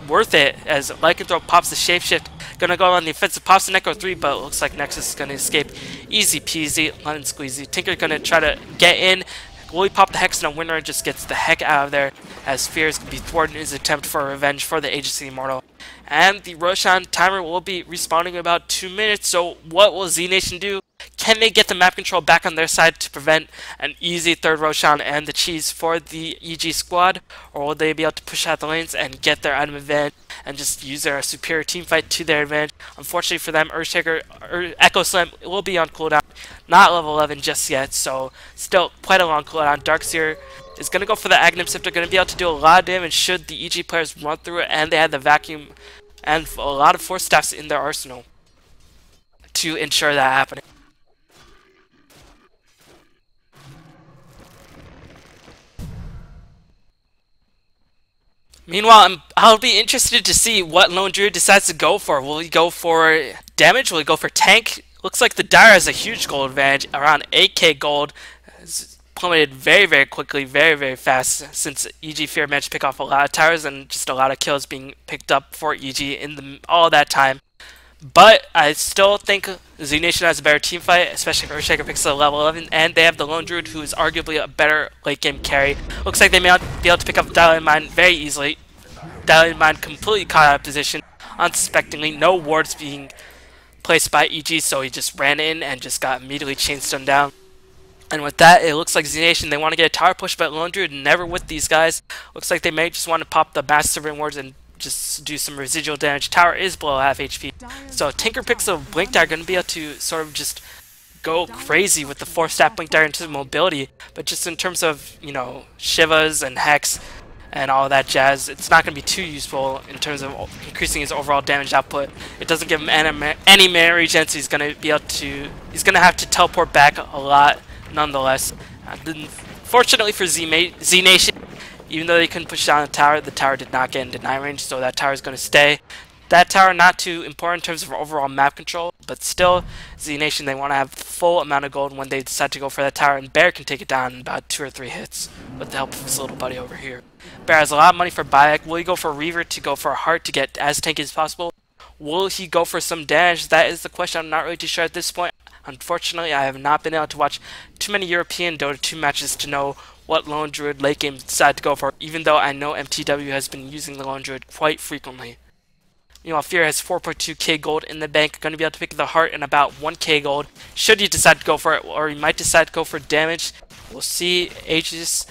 worth it, as Lycanthrope pops the Shapeshift. Gonna go on the offensive, pops the Necro 3, but it looks like Nexus is gonna escape easy peasy, lemon squeezy. Tinker gonna try to get in. Will he pop the Hex, and a winner just gets the heck out of there, as Fear is gonna be thwarted in his attempt for revenge for the Aegis Immortal. And the Roshan timer will be respawning in about 2 minutes, so what will zNation do? Can they get the map control back on their side to prevent an easy third Roshan and the cheese for the EG squad? Or will they be able to push out the lanes and get their item advantage and just use their superior team fight to their advantage? Unfortunately for them, Earthshaker Echo Slam will be on cooldown, not level 11 just yet, so still quite a long cooldown. Darkseer is going to go for the Aghanim Scepter, going to be able to do a lot of damage should the EG players run through it, and they had the vacuum and a lot of force staffs in their arsenal to ensure that happening. Meanwhile, I'll be interested to see what Lone Druid decides to go for. Will he go for damage? Will he go for tank? Looks like the Dire has a huge gold advantage, around 8k gold. It's plummeted very, very quickly, very, very fast, since EG Fear managed to pick off a lot of towers and just a lot of kills being picked up for EG in all that time. But I still think zNation has a better team fight, especially if Earthshaker picks a level 11, and they have the Lone Druid, who is arguably a better late game carry. Looks like they may be able to pick up Dial Mine very easily. Dial Mine completely caught out of position, unsuspectingly. No wards being placed by EG, so he just ran in and just got immediately chainstone down. And with that, it looks like zNation, they want to get a tower push, but Lone Druid never with these guys. Looks like they may just want to pop the Mass Servant wards and just do some residual damage. Tower is below half HP. So Tinker picks a Blink Dagger, going to be able to sort of just go crazy with the 4-stat Blink Dagger into mobility. But just in terms of, you know, Shivas and Hex and all that jazz, it's not going to be too useful in terms of increasing his overall damage output. It doesn't give him any mana regen, so he's going to be able to, he's going to have to teleport back a lot nonetheless. Fortunately for zNation, even though they couldn't push down the tower did not get in deny range, so that tower is going to stay. That tower not too important in terms of overall map control, but still, zNation, they want to have the full amount of gold when they decide to go for that tower, and Bear can take it down in about 2 or 3 hits with the help of his little buddy over here. Bear has a lot of money for buyback. Will he go for Reaver to go for a Heart to get as tanky as possible? Will he go for some damage? That is the question. I'm not really too sure at this point. Unfortunately, I have not been able to watch too many European Dota 2 matches to know what Lone Druid late game decide to go for, even though I know MTW has been using the Lone Druid quite frequently. Meanwhile, Fear has 4.2k gold in the bank, going to be able to pick the Heart and about 1k gold, should he decide to go for it, or he might decide to go for damage. We'll see. Aegis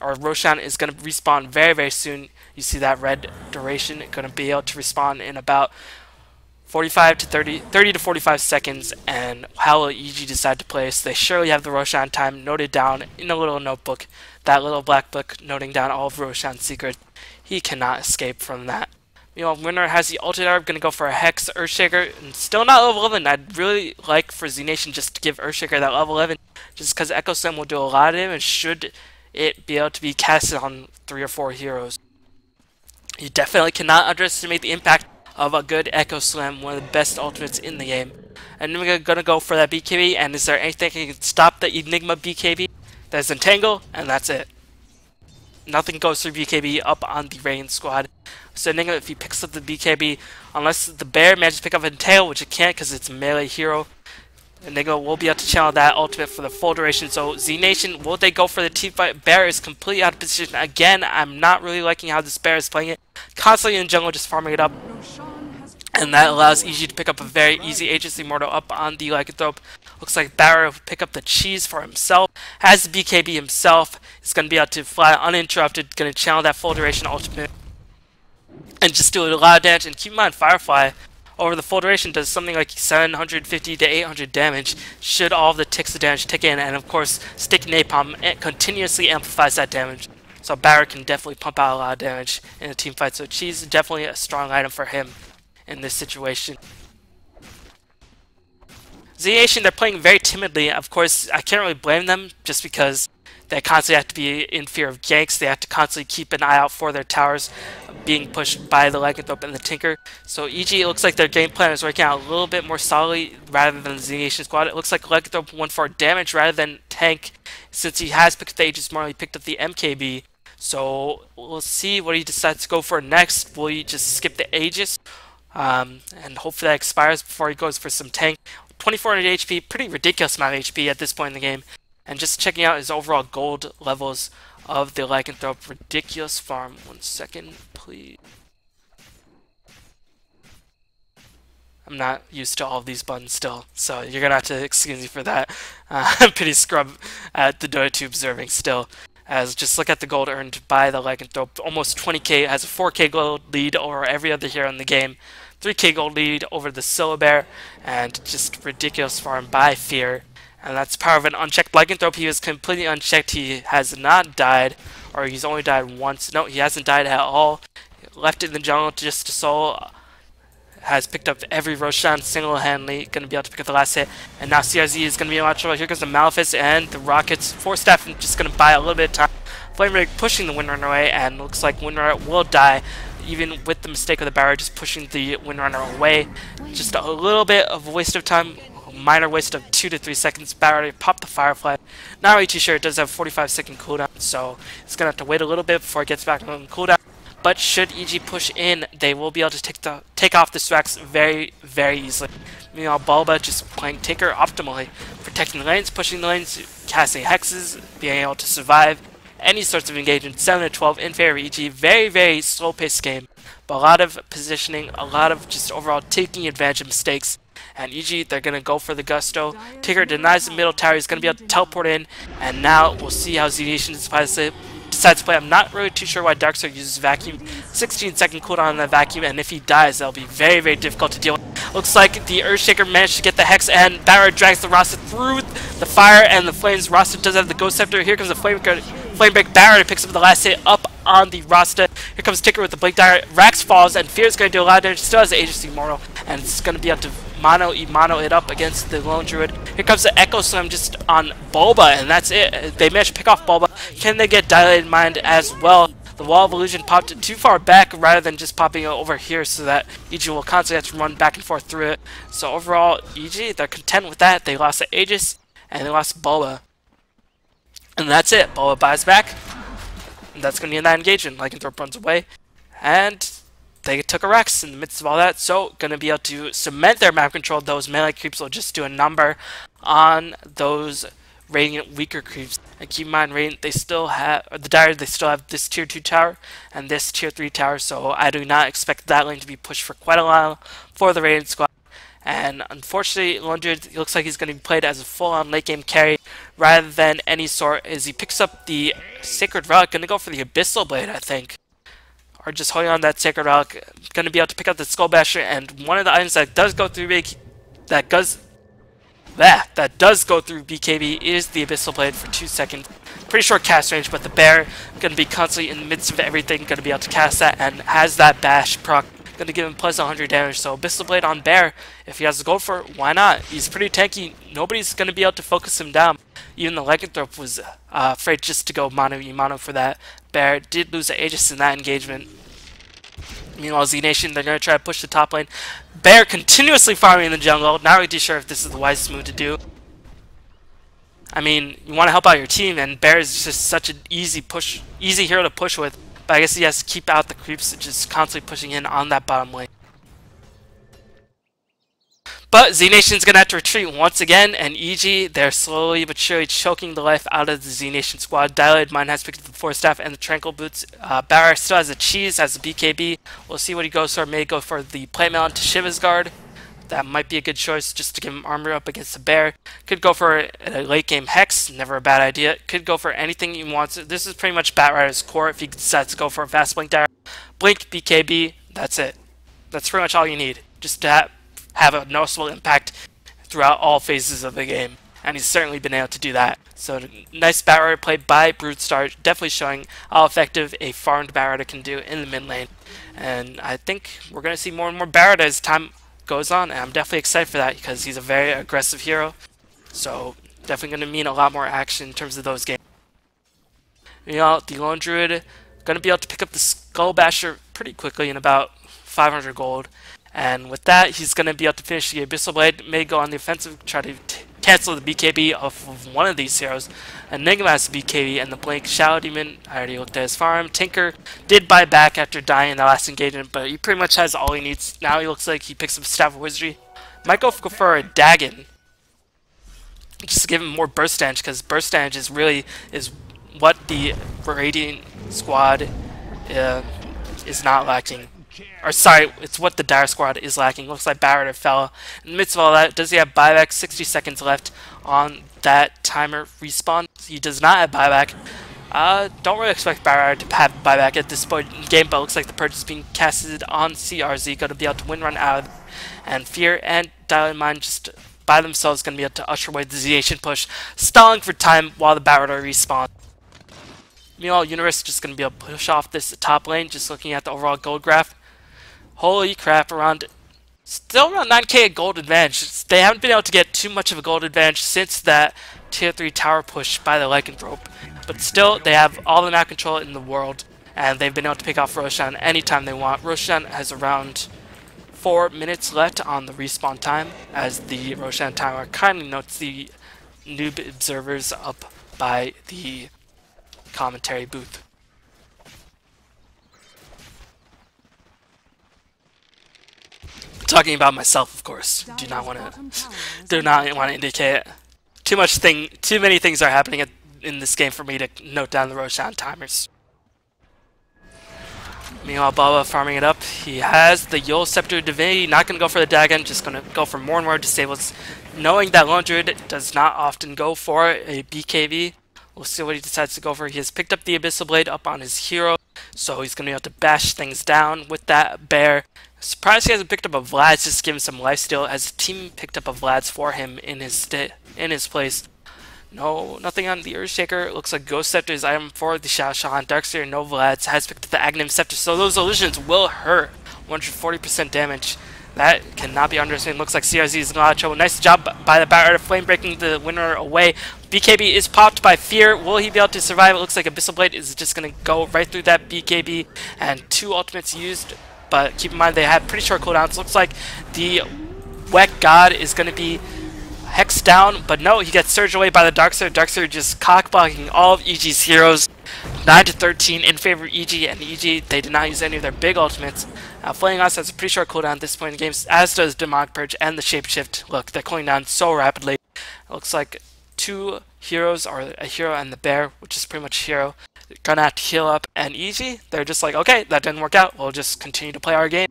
or Roshan is going to respawn very, very soon. You see that red duration, going to be able to respawn in about 45 to 30 to 45 seconds, and how will EG decide to play? So they surely have the Roshan time noted down in a little notebook, that little black book noting down all of Roshan's secrets. He cannot escape from that. Meanwhile, winner has the ultimate orb, going to go for a Hex Earthshaker, and still not level 11. I'd really like for zNation just to give Earthshaker that level 11, just because Echo Slam will do a lot of damage should it be able to be casted on 3 or 4 heroes. You definitely cannot underestimate the impact of a good Echo Slam, one of the best ultimates in the game. And then we're going to go for that BKB, and is there anything that can stop the Enigma BKB? There's Entangle, and that's it. Nothing goes through BKB up on the Rain squad. So Enigma, if he picks up the BKB, unless the Bear manages to pick up Entangle, which it can't because it's a melee hero, Enigma will be able to channel that ultimate for the full duration. So zNation, will they go for the team fight? Bear is completely out of position. Again, I'm not really liking how this Bear is playing it. Constantly in jungle, just farming it up. And that allows EG to pick up a very easy Aegis Immortal up on the Lycanthrope. Looks like Barrow will pick up the cheese for himself. Has the BKB himself. He's going to be able to fly uninterrupted. Going to channel that full duration ultimate. And just do a lot of damage. And keep in mind, Firefly over the full duration does something like 750 to 800 damage should all of the ticks of damage tick in, and of course Sticky Napalm continuously amplifies that damage. So Barra can definitely pump out a lot of damage in a team fight, so Cheese is definitely a strong item for him in this situation. zNation, they're playing very timidly. Of course, I can't really blame them just because they constantly have to be in fear of ganks. They have to constantly keep an eye out for their towers being pushed by the Lycanthrope and the Tinker. So EG, it looks like their game plan is working out a little bit more solidly rather than the zNation squad. It looks like Lycanthrope went for damage rather than tank, since he has picked up the Aegis more, he picked up the MKB. So we'll see what he decides to go for next. Will he just skip the Aegis? And hopefully that expires before he goes for some tank. 2400 HP, pretty ridiculous amount of HP at this point in the game. And just checking out his overall gold levels of the Lycanthrope. Ridiculous farm. 1 second, please. I'm not used to all of these buttons still, so you're gonna have to excuse me for that. I'm pretty scrub at the Dota 2 observing still. As just look at the gold earned by the Lycanthrope. Almost 20k, has a 4k gold lead over every other hero in the game. 3k gold lead over the Syllabear, and just ridiculous farm by Fear. And that's the power of an unchecked Lycanthrope. He was completely unchecked. He has not died, or he's only died once. No, he hasn't died at all. Left in the jungle just to soul. Has picked up every Roshan single-handedly, going to be able to pick up the last hit, and now CRZ is going to be able to trouble. Here comes the Malefice and the Rockets. Force Staff just going to buy a little bit of time. Flame Rig pushing the Windrunner away, and looks like Windrunner will die, even with the mistake of the barrier just pushing the Windrunner away. Just a little bit of a waste of time, a minor waste of 2 to 3 seconds. Barrier popped the Firefly. Not really too sure, it does have 45-second cooldown, so it's going to have to wait a little bit before it gets back on cooldown. But should EG push in, they will be able to take off the Strax very, very easily. Meanwhile, Bulba just playing Tinker optimally, protecting the lanes, pushing the lanes, casting hexes, being able to survive any sorts of engagement. 7 to 12 in favor of EG. Very, very slow-paced game, but a lot of positioning, a lot of just overall taking advantage of mistakes. And EG, they're going to go for the Gusto. Tinker denies the middle tower. He's going to be able to teleport in, and now we'll see how zNation decides to play. I'm not really too sure why Darkstar uses Vacuum. 16-second cooldown on that Vacuum, and if he dies, that'll be very, very difficult to deal with. Looks like the Earthshaker managed to get the Hex, and Barra drags the Rasta through the fire and the flames. Rasta does have the Ghost Scepter. Here comes the Flame Break. Barra picks up the last hit up on the Rasta. Here comes Tinker with the Blink Dagger. Rax falls, and Fear's going to do a lot of damage. Still has the Aegis Immortal, and it's going to be able to mono it up against the Lone Druid. Here comes the Echo Slam just on Bulba, and that's it. They managed to pick off Bulba. Can they get Dilated Mind as well? The Wall of Illusion popped too far back rather than just popping over here, so that EG will constantly have to run back and forth through it. So overall, EG, they're content with that. They lost the Aegis, and they lost Bulba. And that's it. Bulba buys back, and that's going to be in that engagement. Lycanthrope runs away, and they took a Rex in the midst of all that, so going to be able to cement their map control. Those melee creeps will just do a number on those Radiant weaker creeps. And keep in mind, Radiant, they still have, or the Dire, they still have this tier 2 tower and this tier 3 tower, so I do not expect that lane to be pushed for quite a while for the Radiant squad. And unfortunately, Lundred looks like he's going to be played as a full-on late-game carry rather than any sort, as he picks up the Sacred Relic. Going to go for the Abyssal Blade, I think. Or just holding on that Sacred Relic. Going to be able to pick up the Skull Basher, and one of the items that does go through that does go through BKB is the Abyssal Blade for 2 seconds. Pretty short cast range, but the Bear going to be constantly in the midst of everything, going to be able to cast that, and has that Bash proc. Going to give him plus 100 damage, so Abyssal Blade on Bear, if he has to go for it, why not? He's pretty tanky. Nobody's going to be able to focus him down. Even the Lycanthrope was afraid just to go mono for that. Bear did lose the Aegis in that engagement. Meanwhile, zNation, they're going to try to push the top lane. Bear continuously farming in the jungle. Not really too sure if this is the wisest move to do. I mean, you want to help out your team, and Bear is just such an easy hero to push with. But I guess he has to keep out the creeps, just constantly pushing in on that bottom lane. But zNation's going to have to retreat once again, and EG, they're slowly but surely choking the life out of the zNation squad. Dilated Mind has picked up the Force Staff and the Tranquil Boots. Barra still has a Cheese, has a BKB. We'll see what he goes for. May go for the Plate Melon to Shiva's Guard. That might be a good choice just to give him armor up against the Bear. Could go for a late game Hex, never a bad idea. Could go for anything he wants. This is pretty much Batrider's core if he decides to go for a fast Blink Dagger. Blink, BKB, that's it. That's pretty much all you need. just to have a noticeable impact throughout all phases of the game. And he's certainly been able to do that. So nice Batrider play by Brutestar, definitely showing how effective a farmed Batrider can do in the mid lane. And I think we're going to see more and more Batrider as time goes on, and I'm definitely excited for that because he's a very aggressive hero. So definitely going to mean a lot more action in terms of those games. You know, the Lone Druid going to be able to pick up the Skull Basher pretty quickly in about 500 gold. And with that, he's going to be able to finish the Abyssal Blade, may go on the offensive, try to cancel the BKB off of one of these heroes. Enigma has the BKB, and the Blink Shadow Demon, I already looked at his farm. Tinker did buy back after dying in the last engagement, but he pretty much has all he needs. Now he looks like he picks up Staff of Wizardry. Might go for a Dagon, just to give him more burst damage, because burst damage is what the Radiant squad is not lacking. Or sorry, it's what the Dire squad is lacking. Looks like Batrider fell. In the midst of all that, does he have buyback? 60 seconds left on that timer respawn. He does not have buyback. Don't really expect Batrider to have buyback at this point in the game, but it looks like the purge is being casted on CRZ. Going to be able to win run out of it. And Fear and Dial Mind just by themselves going to be able to usher away the zNation push, stalling for time while the Batrider respawns. Meanwhile, Universe just going to be able to push off this top lane, just looking at the overall gold graph. Holy crap, still around 9k gold advantage. They haven't been able to get too much of a gold advantage since that tier 3 tower push by the Lycanthrope. But still, they have all the map control in the world, and they've been able to pick off Roshan anytime they want. Roshan has around 4 minutes left on the respawn time, as the Roshan timer kindly notes the noob observers up by the commentary booth. Talking about myself, of course. Do not want to indicate it. Too many things are happening in this game for me to note down the Roshan timers. Meanwhile, Bulba farming it up. He has the Yule Scepter Divinity. Not going to go for the Dagon. Just going to go for more and more disables. Knowing that Lone Druid does not often go for a BKB. We'll see what he decides to go for. He has picked up the Abyssal Blade up on his hero, so he's going to be able to bash things down with that bear. Surprised he hasn't picked up a Vlad's, just give him some lifesteal, as the team picked up a Vlad's for him in his place. No, nothing on the Earthshaker. It looks like Ghost Scepter is item for the Shadow Shaman. Darkseer, no Vlad's, has picked up the Aghanim Scepter, so those illusions will hurt. 140% damage. That cannot be underestimated. Looks like CRZ is in a lot of trouble. Nice job by the Batrider, flame breaking the winner away. BKB is popped by Fear. Will he be able to survive? It looks like Abyssal Blade is just going to go right through that BKB, and 2 ultimates used. But keep in mind they have pretty short cooldowns. Looks like the Wet God is going to be hexed down, but no, he gets surged away by the Darkseer. Darkseer just cockblocking all of EG's heroes. 9-13 in favor of EG, and EG, they did not use any of their big ultimates. Flaying Us has a pretty short cooldown at this point in the game, as does Demonic Purge and the Shapeshift. Look, they're cooling down so rapidly. It looks like 2 heroes, or a hero and the bear, which is pretty much a hero, gonna have to heal up. And EG, they're just like, okay, that didn't work out, we'll just continue to play our game.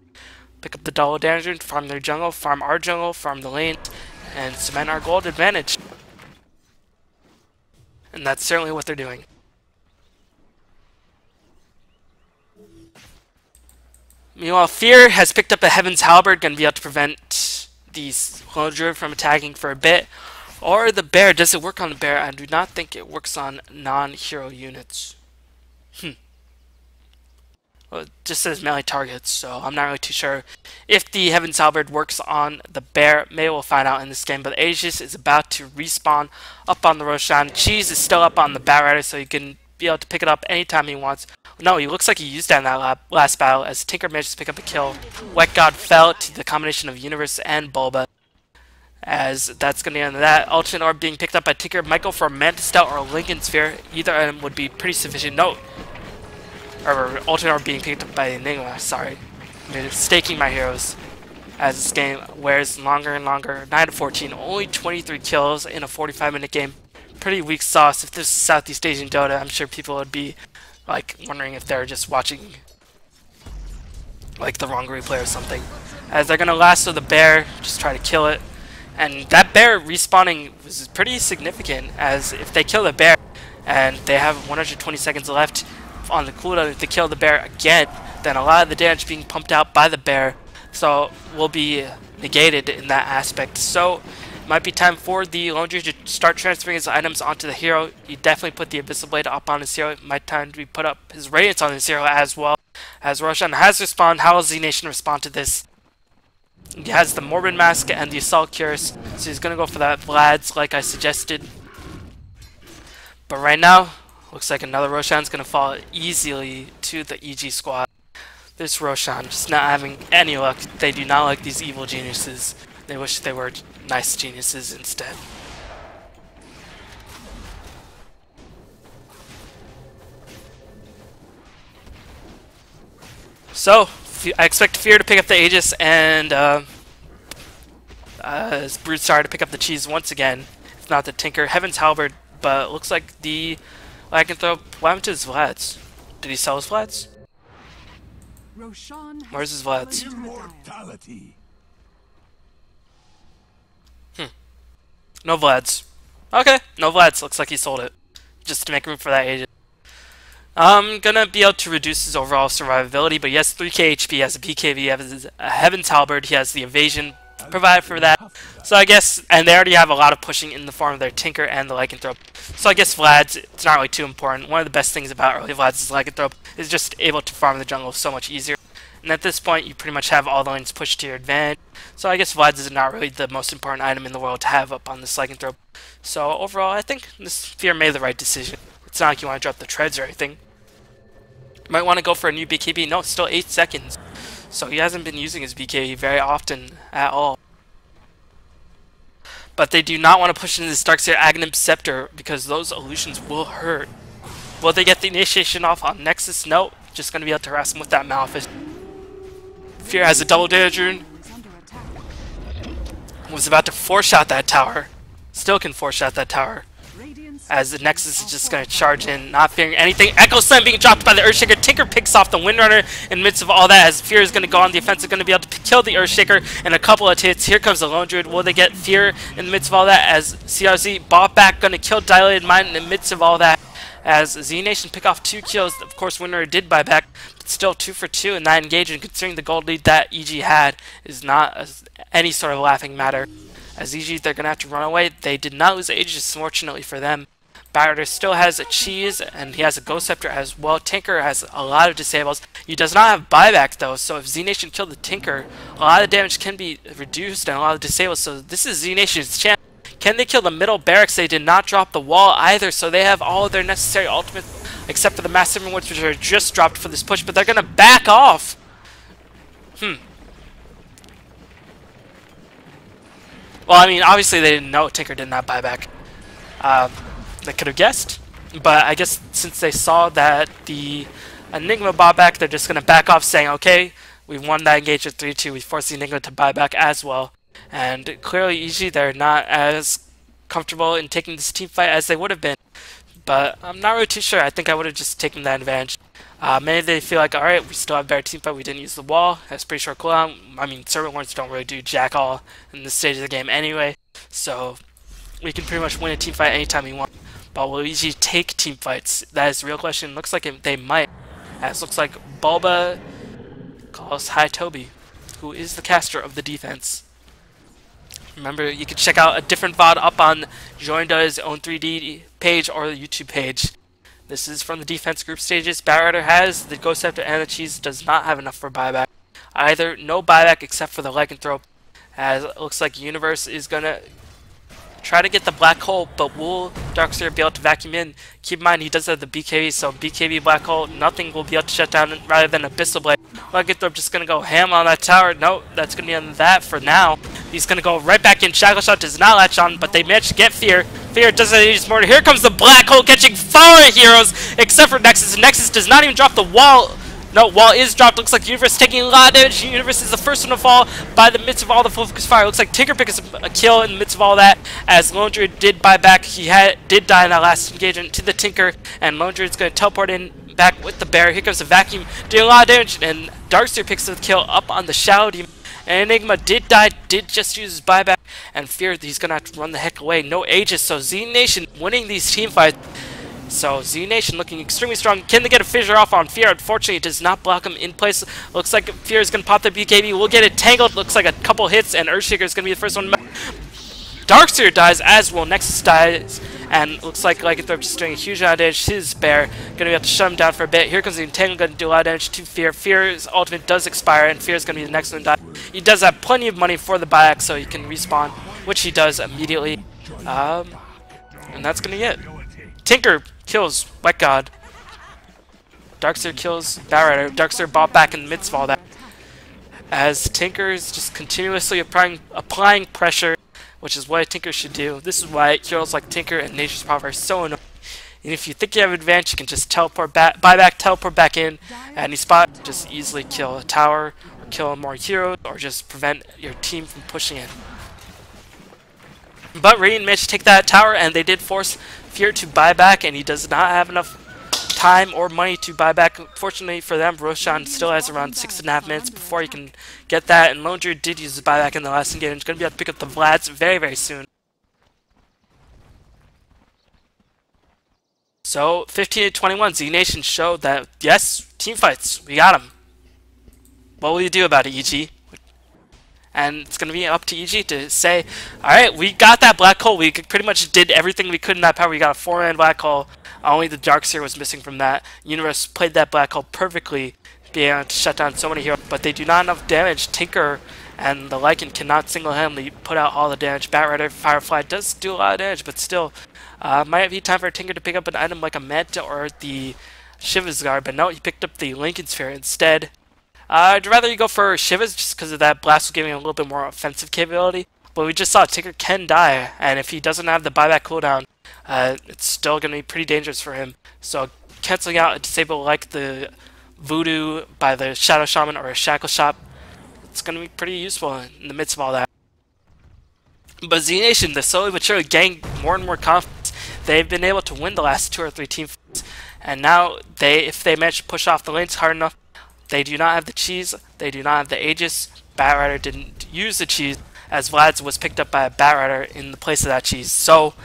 Pick up the double damage, farm their jungle, farm our jungle, farm the lane, and cement our gold advantage. And that's certainly what they're doing. Meanwhile, Fear has picked up a Heaven's Halberd, going to be able to prevent the Lone Druid from attacking for a bit. Or the bear. Does it work on the bear? I do not think it works on non-hero units. Well, it just says melee targets, so I'm not really too sure if the Heaven's Halberd works on the bear. Maybe we'll find out in this game. But Aegis is about to respawn up on the Roshan. Cheese is still up on the Batrider, so he can be able to pick it up anytime he wants. No, he looks like he used that in that last battle, as Tinker managed to pick up a kill. Wet God fell to the combination of Universe and Bulba, as that's going to end that. Ultimate Orb being picked up by Tinker. Might go for a Mantis Stout or a Lincoln Sphere. Either of them would be pretty sufficient. No. Or Ultimate Orb being picked up by Enigma. Sorry. I'm staking my heroes, as this game wears longer and longer. 9-14. Only 23 kills in a 45-minute game. Pretty weak sauce. If this is Southeast Asian Dota, I'm sure people would be like wondering if they're just watching like the wrong replay or something. As they're gonna lasso the bear, just try to kill it. And that bear respawning was pretty significant, as if they kill the bear and they have 120 seconds left on the cooldown, if they kill the bear again, then a lot of the damage being pumped out by the bear, so will be negated in that aspect. So it might be time for the Lone Druid to start transferring his items onto the hero. He definitely put the Abyssal Blade up on his hero. It might time to put up his Radiance on his hero as well. As Roshan has respawned, how will zNation respond to this? He has the Morbid Mask and the Assault Cures, so he's gonna go for that Vlad's like I suggested. But right now, looks like another Roshan's gonna fall easily to the EG squad. This Roshan just not having any luck. They do not like these evil geniuses. They wish they were nice geniuses instead. So, I expect Fear to pick up the Aegis and Broodstars to pick up the cheese once again. If not the Tinker. Heaven's Halberd, but it looks like the Lycanthrope. What happened to his Vlads? Did he sell his Vlads? Where's his Vlads? Immortality. No Vlads. Okay, no Vlads. Looks like he sold it. Just to make room for that Aegis. I'm gonna be able to reduce his overall survivability, but he has 3k HP, he has a BKB, he has a Heaven's Halberd, he has the evasion provided for that. So I guess, and they already have a lot of pushing in the form of their Tinker and the Lycanthrope. So I guess Vlad's, it's not really too important. One of the best things about early Vlad's is Lycanthrope is just able to farm the jungle so much easier. And at this point, you pretty much have all the lanes pushed to your advantage. So I guess Vlad's is not really the most important item in the world to have up on this Lycanthrope. So overall, I think this Fear made the right decision. It's not like you want to drop the treads or anything. You might want to go for a new BKB. No, it's still 8 seconds. So he hasn't been using his BKB very often at all. But they do not want to push into this Darkseer Aghanim Scepter because those illusions will hurt. Will they get the initiation off on Nexus? No. Just going to be able to harass him with that Malefice. Fear has a double damage rune. Was about to 4-shot that tower. Still can 4-shot that tower. As the Nexus is just going to charge in, not fearing anything. Echo Slam being dropped by the Earthshaker. Tinker picks off the Windrunner in the midst of all that as Fear is going to go on the offensive, going to be able to kill the Earthshaker in a couple of hits. Here comes the Lone Druid. Will they get Fear in the midst of all that as CRZ bought back, going to kill Dilated Mind in the midst of all that as zNation pick off 2 kills. Of course, Windrunner did buy back, but still 2 for 2 in that engagement, considering the gold lead that EG had is not any sort of laughing matter. As EG, they're going to have to run away. They did not lose Aegis, fortunately for them. Barrier still has a cheese, and he has a Ghost Scepter as well. Tinker has a lot of disables. He does not have buyback though, so if zNation killed the Tinker, a lot of damage can be reduced and a lot of disables. So this is zNation's chance. Can they kill the middle barracks? They did not drop the wall either, so they have all of their necessary ultimates, except for the Massive Rewards, which are just dropped for this push, but they're gonna back off. Well, I mean, obviously they didn't know Tinker did not buy back. They could have guessed, but I guess since they saw that the Enigma bought back, they're just going to back off saying, okay, we won that engagement 3-2, we forced the Enigma to buy back as well. And clearly, EG, they're not as comfortable in taking this team fight as they would have been. But I'm not really too sure. I think I would have just taken that advantage. Maybe they feel like, alright, we still have better team fight, we didn't use the wall, that's pretty short cooldown. I mean, Servant Lords don't really do jack all in this stage of the game anyway, so we can pretty much win a team fight anytime we want. But will EG take team fights? That is the real question. Looks like they might. As looks like Bulba calls hi Toby, who is the caster of the defense. Remember, you can check out a different VOD up on Joinda's own 3D page or the YouTube page. This is from the defense group stages. Batrider has the Ghost Scepter and the cheese, does not have enough for buyback. Either no buyback except for the Lycanthrope. As it looks like Universe is gonna try to get the black hole, but will Darkseer be able to vacuum in? Keep in mind, he does have the BKB, so BKB black hole, nothing will be able to shut down rather than Abyssal Blade. Lycanthrope just gonna go ham on that tower. No, that's gonna be on that for now. He's gonna go right back in. Shackle Shot does not latch on, but they managed to get Fear. Fear doesn't need his mortar. Here comes the black hole catching 4 heroes, except for Nexus. Nexus does not even drop the wall. No, wall is dropped. Looks like Universe taking a lot of damage. Universe is the first one to fall by the midst of all the focus fire. Looks like Tinker picks a kill in the midst of all that, as Lone Druid did buy back. He did die in that last engagement to the Tinker, and Lone Druid's going to teleport in back with the bear. Here comes the vacuum, doing a lot of damage, and Darkseer picks the kill up on the Shadow Demon. And Enigma did die, did just use his buyback, and feared he's going to have to run the heck away. No Aegis, so zNation winning these team fights. So zNation looking extremely strong. Can they get a fissure off on Fear? Unfortunately, it does not block him in place. Looks like Fear is going to pop the BKB. We'll get it tangled. Looks like a couple hits, and Earthshaker is going to be the first one. Darkseer dies as well. Nexus dies, and looks like Lycanthrope just doing a huge amount of damage to his bear. Gonna have to shut him down for a bit. Here comes the Entangle, gonna do a lot of damage to Fear. Fear's ultimate does expire, and Fear is gonna be the next one to die. He does have plenty of money for the buyback, so he can respawn, which he does immediately. And that's gonna get it. Tinker kills Wet God. Darkseer kills Batrider. Darkseer bought back in the midst of all that, as Tinker is just continuously applying pressure, which is what a Tinker should do. This is why heroes like Tinker and Nature's Power are so annoying. And if you think you have an advantage, you can just teleport back, teleport back in at any spot, just easily kill a tower, or kill more heroes, or just prevent your team from pushing in. But Radiant managed to take that tower, and they did force Fear to buy back, and he does not have enough time or money to buy back. Fortunately for them, Roshan still has around 6.5 minutes before he can get that, and Lone Druid did use the buyback in the last engage. He's going to be able to pick up the Vlads very, very soon. So, 15-21, zNation showed that, yes, team fights, we got them. What will you do about it, EG? And it's going to be up to EG to say, alright, we got that black hole. We pretty much did everything we could in that power. We got a 4-man black hole. Only the Darkseer was missing from that. Universe played that black hole perfectly, being able to shut down so many heroes, but they do not have enough damage. Tinker and the Lycan cannot single-handedly put out all the damage. Batrider, Firefly does do a lot of damage, but still, might be time for Tinker to pick up an item like a Manta or the Shiva's Guard, but no, he picked up the Lincoln Sphere instead. I'd rather you go for Shiva's just because of that blast was giving him a little bit more offensive capability, but we just saw Tinker can die, and if he doesn't have the buyback cooldown, it's still going to be pretty dangerous for him. So canceling out a disable like the Voodoo by the Shadow Shaman or a Shackle Shop, it's going to be pretty useful in the midst of all that. But zNation, they're slowly but surely gaining more and more confidence. They've been able to win the last 2 or 3 team fights, and now if they manage to push off the lanes hard enough, they do not have the cheese, they do not have the Aegis. Batrider didn't use the cheese, as Vlad's was picked up by a Batrider in the place of that cheese. So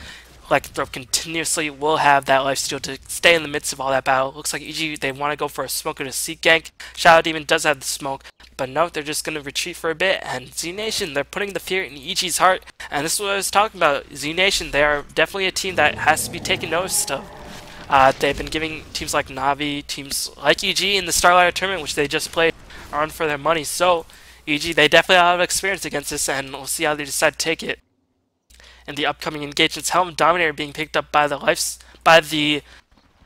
Lycanthrope continuously will have that lifesteal to stay in the midst of all that battle. Looks like EG, they want to go for a smoke and a seek gank. Shadow Demon does have the smoke, but no, they're just going to retreat for a bit. And zNation, they're putting the fear in EG's heart. And this is what I was talking about. zNation, they are definitely a team that has to be taken notice of. They've been giving teams like Na'Vi, teams like EG in the Starlighter tournament, which they just played, are on for their money. So EG, they definitely have experience against this, and we'll see how they decide to take it in the upcoming engagements. Helm Dominator being picked up by the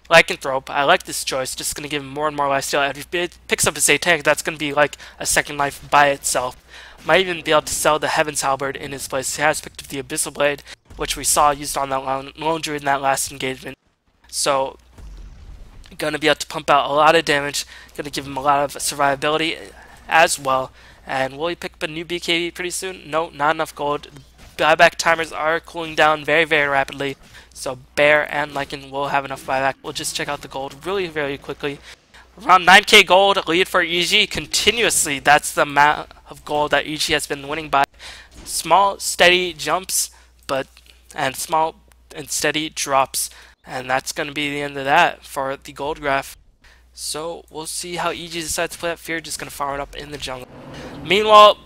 Lycanthrope. I like this choice, just going to give him more and more lifesteal. If he picks up a Satanic, that's going to be like a second life by itself. Might even be able to sell the Heaven's Halberd in his place. He has picked up the Abyssal Blade, which we saw used on that Lone Druid in that last engagement. So, going to be able to pump out a lot of damage, going to give him a lot of survivability as well. And will he pick up a new BKB pretty soon? No, not enough gold. Buyback timers are cooling down very, very rapidly. So Bear and Lycan will have enough buyback. We'll just check out the gold really, very quickly. Around 9k gold lead for EG continuously. That's the amount of gold that EG has been winning by. Small, steady jumps, and small and steady drops. And that's going to be the end of that for the gold graph. So we'll see how EG decides to play that fear. Just going to farm it up in the jungle. Meanwhile,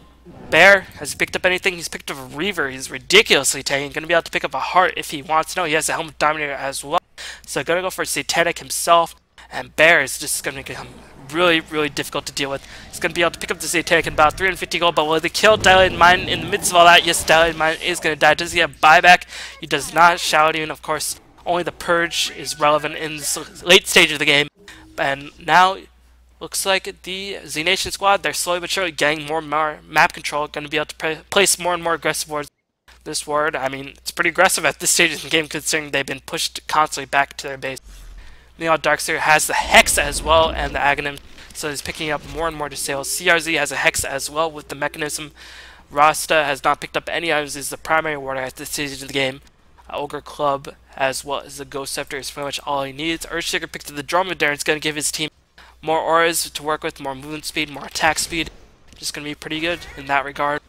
Bear has picked up anything. He's picked up a Reaver. He's ridiculously tanky. Going to be able to pick up a Heart if he wants. No, he has a Helmet Dominator as well. So going to go for Satanic himself. And Bear is just going to become really, really difficult to deal with. He's going to be able to pick up the Satanic in about 350 gold. But will they kill Dilated Mind in the midst of all that? Yes, Dilated Mind is going to die. Does he have buyback? He does not. Shadow Demon, of course. Only the Purge is relevant in this late stage of the game. And now, looks like the zNation squad, they're slowly but surely getting more and more map control. Going to be able to place more and more aggressive wards. This ward, I mean, it's pretty aggressive at this stage of the game considering they've been pushed constantly back to their base. Meanwhile, Darkseer has the Hex as well and the Aghanim, so he's picking up more and more disables. CRZ has a Hex as well with the Mechanism. Rasta has not picked up any items. He's the primary warder at this stage of the game. Ogre Club as well as the Ghost Scepter is pretty much all he needs. Earthshaker picked up the Dromedary. It's going to give his team more auras to work with, more movement speed, more attack speed. Just going to be pretty good in that regard.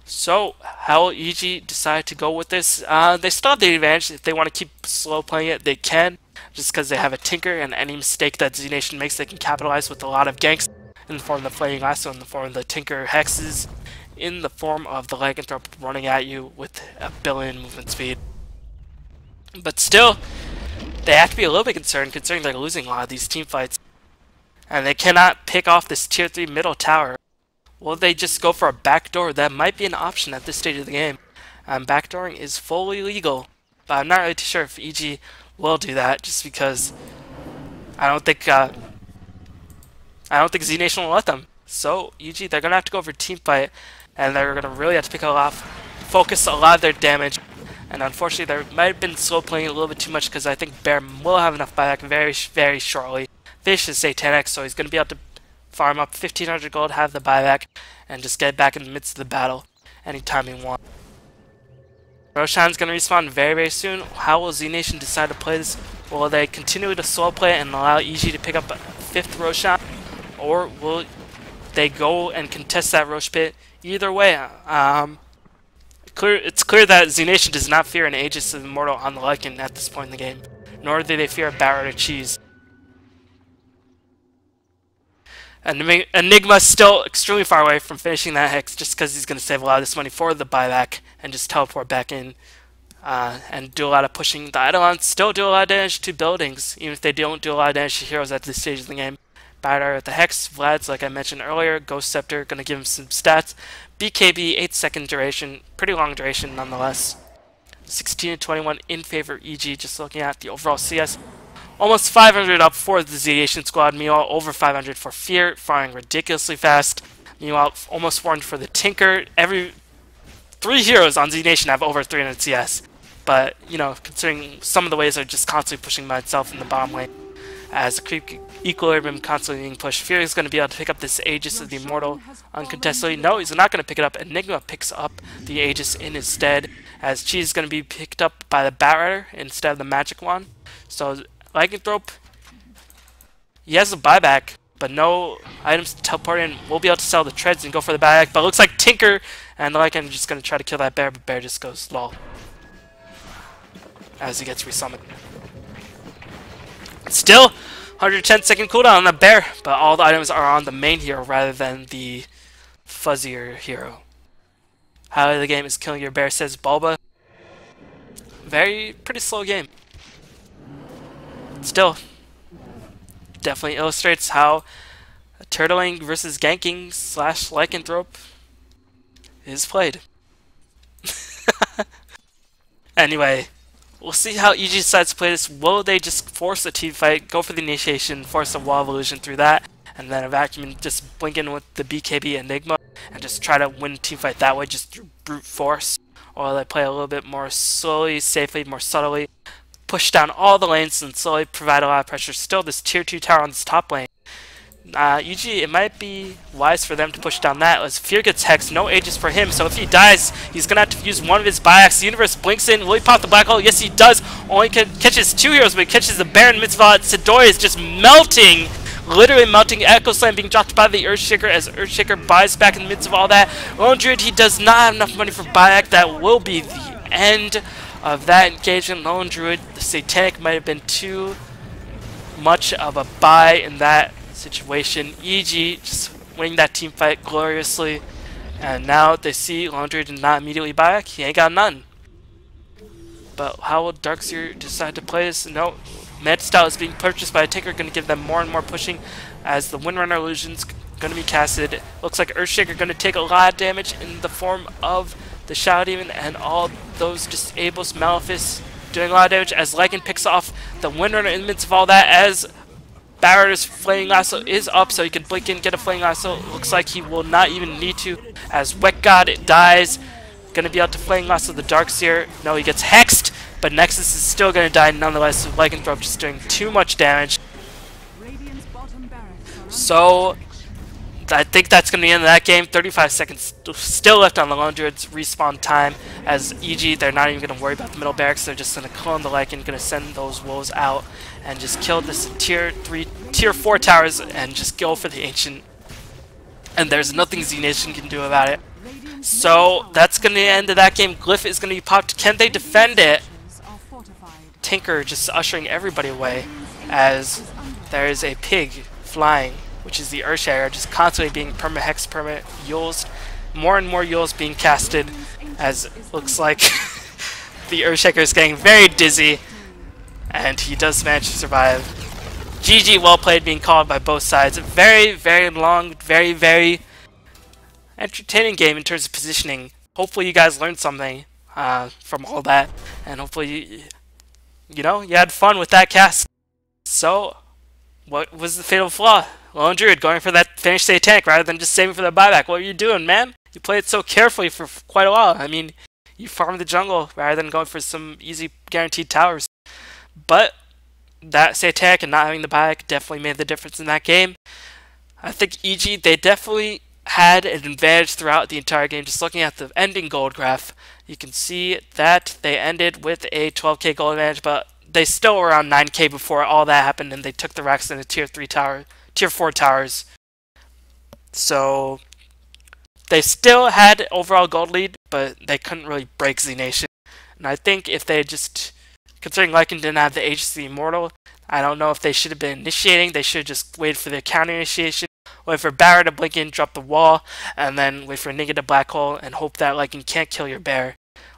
So, how will EG decide to go with this? They still have the advantage. If they want to keep slow playing it, they can. just because they have a Tinker, and any mistake that zNation makes, they can capitalize with a lot of ganks in the form of the Flaming Lasso, in the form of the Tinker Hexes, in the form of the Lycanthrope running at you with a billion movement speed. But still, they have to be a little bit concerned considering they're losing a lot of these team fights. And they cannot pick off this tier 3 middle tower. Will they just go for a backdoor? That might be an option at this stage of the game. Backdooring is fully legal, but I'm not really too sure if EG will do that, just because I don't think zNation will let them. So EG, they're gonna have to go for team fight, and they're gonna really have to focus a lot of their damage. And unfortunately, there might have been slow playing a little bit too much, because I think Bear will have enough buyback very, very shortly. Fish is say 10x, so he's gonna be able to farm up 1500 gold, have the buyback, and just get back in the midst of the battle anytime he wants. Roshan's going to respawn very, very soon. How will zNation decide to play this? Will they continue to slow play and allow EG to pick up a 5th Roshan? Or will they go and contest that Rosh pit? Either way, it's clear that zNation does not fear an Aegis of Immortal on the Lycan at this point in the game. Nor do they fear a Barret or Cheese. Enigma still extremely far away from finishing that Hex, just because he's going to save a lot of this money for the buyback and just teleport back in and do a lot of pushing. The Eidolons still do a lot of damage to buildings, even if they don't do a lot of damage to heroes at this stage of the game. Batter with the Hex, Vlad's, like I mentioned earlier, Ghost Scepter, going to give him some stats. BKB, 8-second duration, pretty long duration nonetheless. 16 to 21 in favor of EG, just looking at the overall CS. Almost 500 up for the zNation squad. Meanwhile, over 500 for Fear, firing ridiculously fast. Meanwhile, almost 400 for the Tinker. Every 3 heroes on zNation have over 300 CS. But, you know, considering some of the ways are just constantly pushing by itself in the bottom lane. As the creep equilibrium constantly being pushed, Fear is going to be able to pick up this Aegis of the Immortal uncontestedly. No, he's not going to pick it up. Enigma picks up the Aegis in his stead, as Cheese is going to be picked up by the Bat Rider instead of the Magic Wand. So Lycanthrope, he has a buyback, but no items to teleport in. We'll be able to sell the treads and go for the buyback, but it looks like Tinker and the Lycan are just going to try to kill that bear, but bear just goes lol as he gets resummoned. Still, 110-second cooldown on the bear, but all the items are on the main hero rather than the fuzzier hero. Highlight of the game is killing your bear, says Bulba. Pretty slow game. Still, definitely illustrates how turtling versus ganking / lycanthrope is played. Anyway, we'll see how EG decides to play this. Will they just force a team fight, go for the initiation, force a wall of illusion through that, and then a vacuum just blink in with the BKB Enigma and just try to win a team fight that way just through brute force? Or will they play a little bit more slowly, safely, more subtly, push down all the lanes and slowly provide a lot of pressure? Still, this tier 2 tower on this top lane. EG, it might be wise for them to push down that, as Fear gets Hex, no Aegis for him, so if he dies, he's going to have to use one of his buyacks. The Universe blinks in. Will he pop the black hole? Yes, he does. Only catches 2 heroes, but he catches the Baron Mitzvah. Sidori is just melting, literally melting. Echo Slam being dropped by the Earthshaker as Earthshaker buys back in the midst of all that. Lone Druid, he does not have enough money for buyack. That will be the end of that engagement. Lone Druid, the Satanic might have been too much of a buy in that situation. EG just winning that team fight gloriously, and now they see Lone Druid did not immediately buy back. He ain't got none. But how will Darkseer decide to play this? No, Mad Style is being purchased by a Tinker, going to give them more and more pushing as the Windrunner illusion's going to be casted. Looks like Earthshaker going to take a lot of damage in the form of the Shadow Demon, and all those disables. Malefice doing a lot of damage as Lycan picks off the Windrunner in the midst of all that, as Barret's Flaming Lasso is up, so he can blink in, get a Flaming Lasso. Looks like he will not even need to, as Wet God dies. Gonna be able to Flaming Lasso the Darkseer. No, he gets Hexed, but Nexus is still gonna die nonetheless. Lycanthrope just doing too much damage. So I think that's going to be the end of that game. 35 seconds still left on the Lone Druid's respawn time. As EG, they're not even going to worry about the middle barracks. They're just going to clone the Lycan, going to send those wolves out and just kill this tier 4 towers and just go for the Ancient. And there's nothing zNation can do about it. So that's going to be the end of that game. Glyph is going to be popped. Can they defend it? Tinker just ushering everybody away as there is a pig flying, which is the Earthshaker, just constantly being perma-hex, perma-yuled. More and more yules being casted as it looks like the Earthshaker is getting very dizzy, and he does manage to survive. GG, well played, being called by both sides. Very, very long, very, very entertaining game in terms of positioning. Hopefully you guys learned something from all that, and hopefully you had fun with that cast. So, what was the fatal flaw? Lone Druid going for that finish state tank rather than just saving for the buyback. What were you doing, man? You played so carefully for quite a while. I mean, you farmed the jungle rather than going for some easy guaranteed towers. But that state tank and not having the buyback definitely made the difference in that game. I think EG, they definitely had an advantage throughout the entire game. Just looking at the ending gold graph, you can see that they ended with a 12k gold advantage, but they still were around 9k before all that happened, and they took the racks into tier 4 towers. So they still had overall gold lead, but they couldn't really break zNation. And I think if they just, considering Lycan didn't have the Aegis of the Immortal, I don't know if they should have been initiating. They should have just waited for their counter initiation, wait for Barra to blink in, drop the wall, and then wait for Nigga to black hole and hope that Lycan can't kill your bear.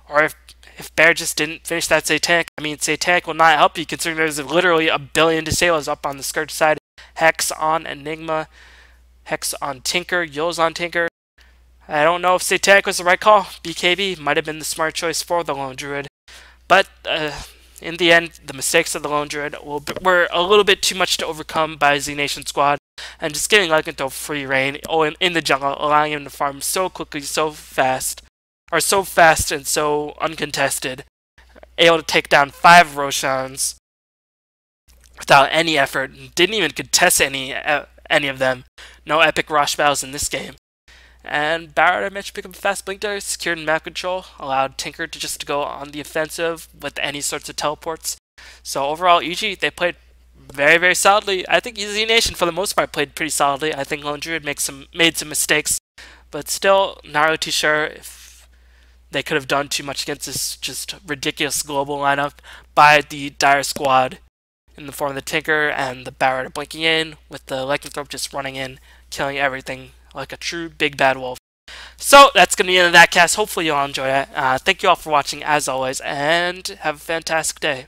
Or if Bear just didn't finish that Satanic, I mean, Satanic will not help you considering there's literally a billion disables up on the Scourge side. Hex on Enigma, Hex on Tinker, Yules on Tinker. I don't know if Satanic was the right call. BKB might have been the smart choice for the Lone Druid. But in the end, the mistakes of the Lone Druid were a little bit too much to overcome by zNation squad. And just giving Lycan to free reign in the jungle, allowing him to farm so quickly, so fast and so uncontested. Able to take down 5 Roshans without any effort. Didn't even contest any of them. No epic Rosh battles in this game. And Barrett, I mentioned, pick up a fast blink dagger, secured map control, allowed Tinker to just go on the offensive with any sorts of teleports. So overall, EG, they played very, very solidly. I think zNation, for the most part, played pretty solidly. I think Lone Druid made some mistakes, but still not really too sure if they could have done too much against this just ridiculous global lineup by the Dire squad in the form of the Tinker and the Barrett blinking in, with the Lycanthrope just running in, killing everything like a true big bad wolf. So that's going to be the end of that cast. Hopefully you all enjoy it. Thank you all for watching as always, and have a fantastic day.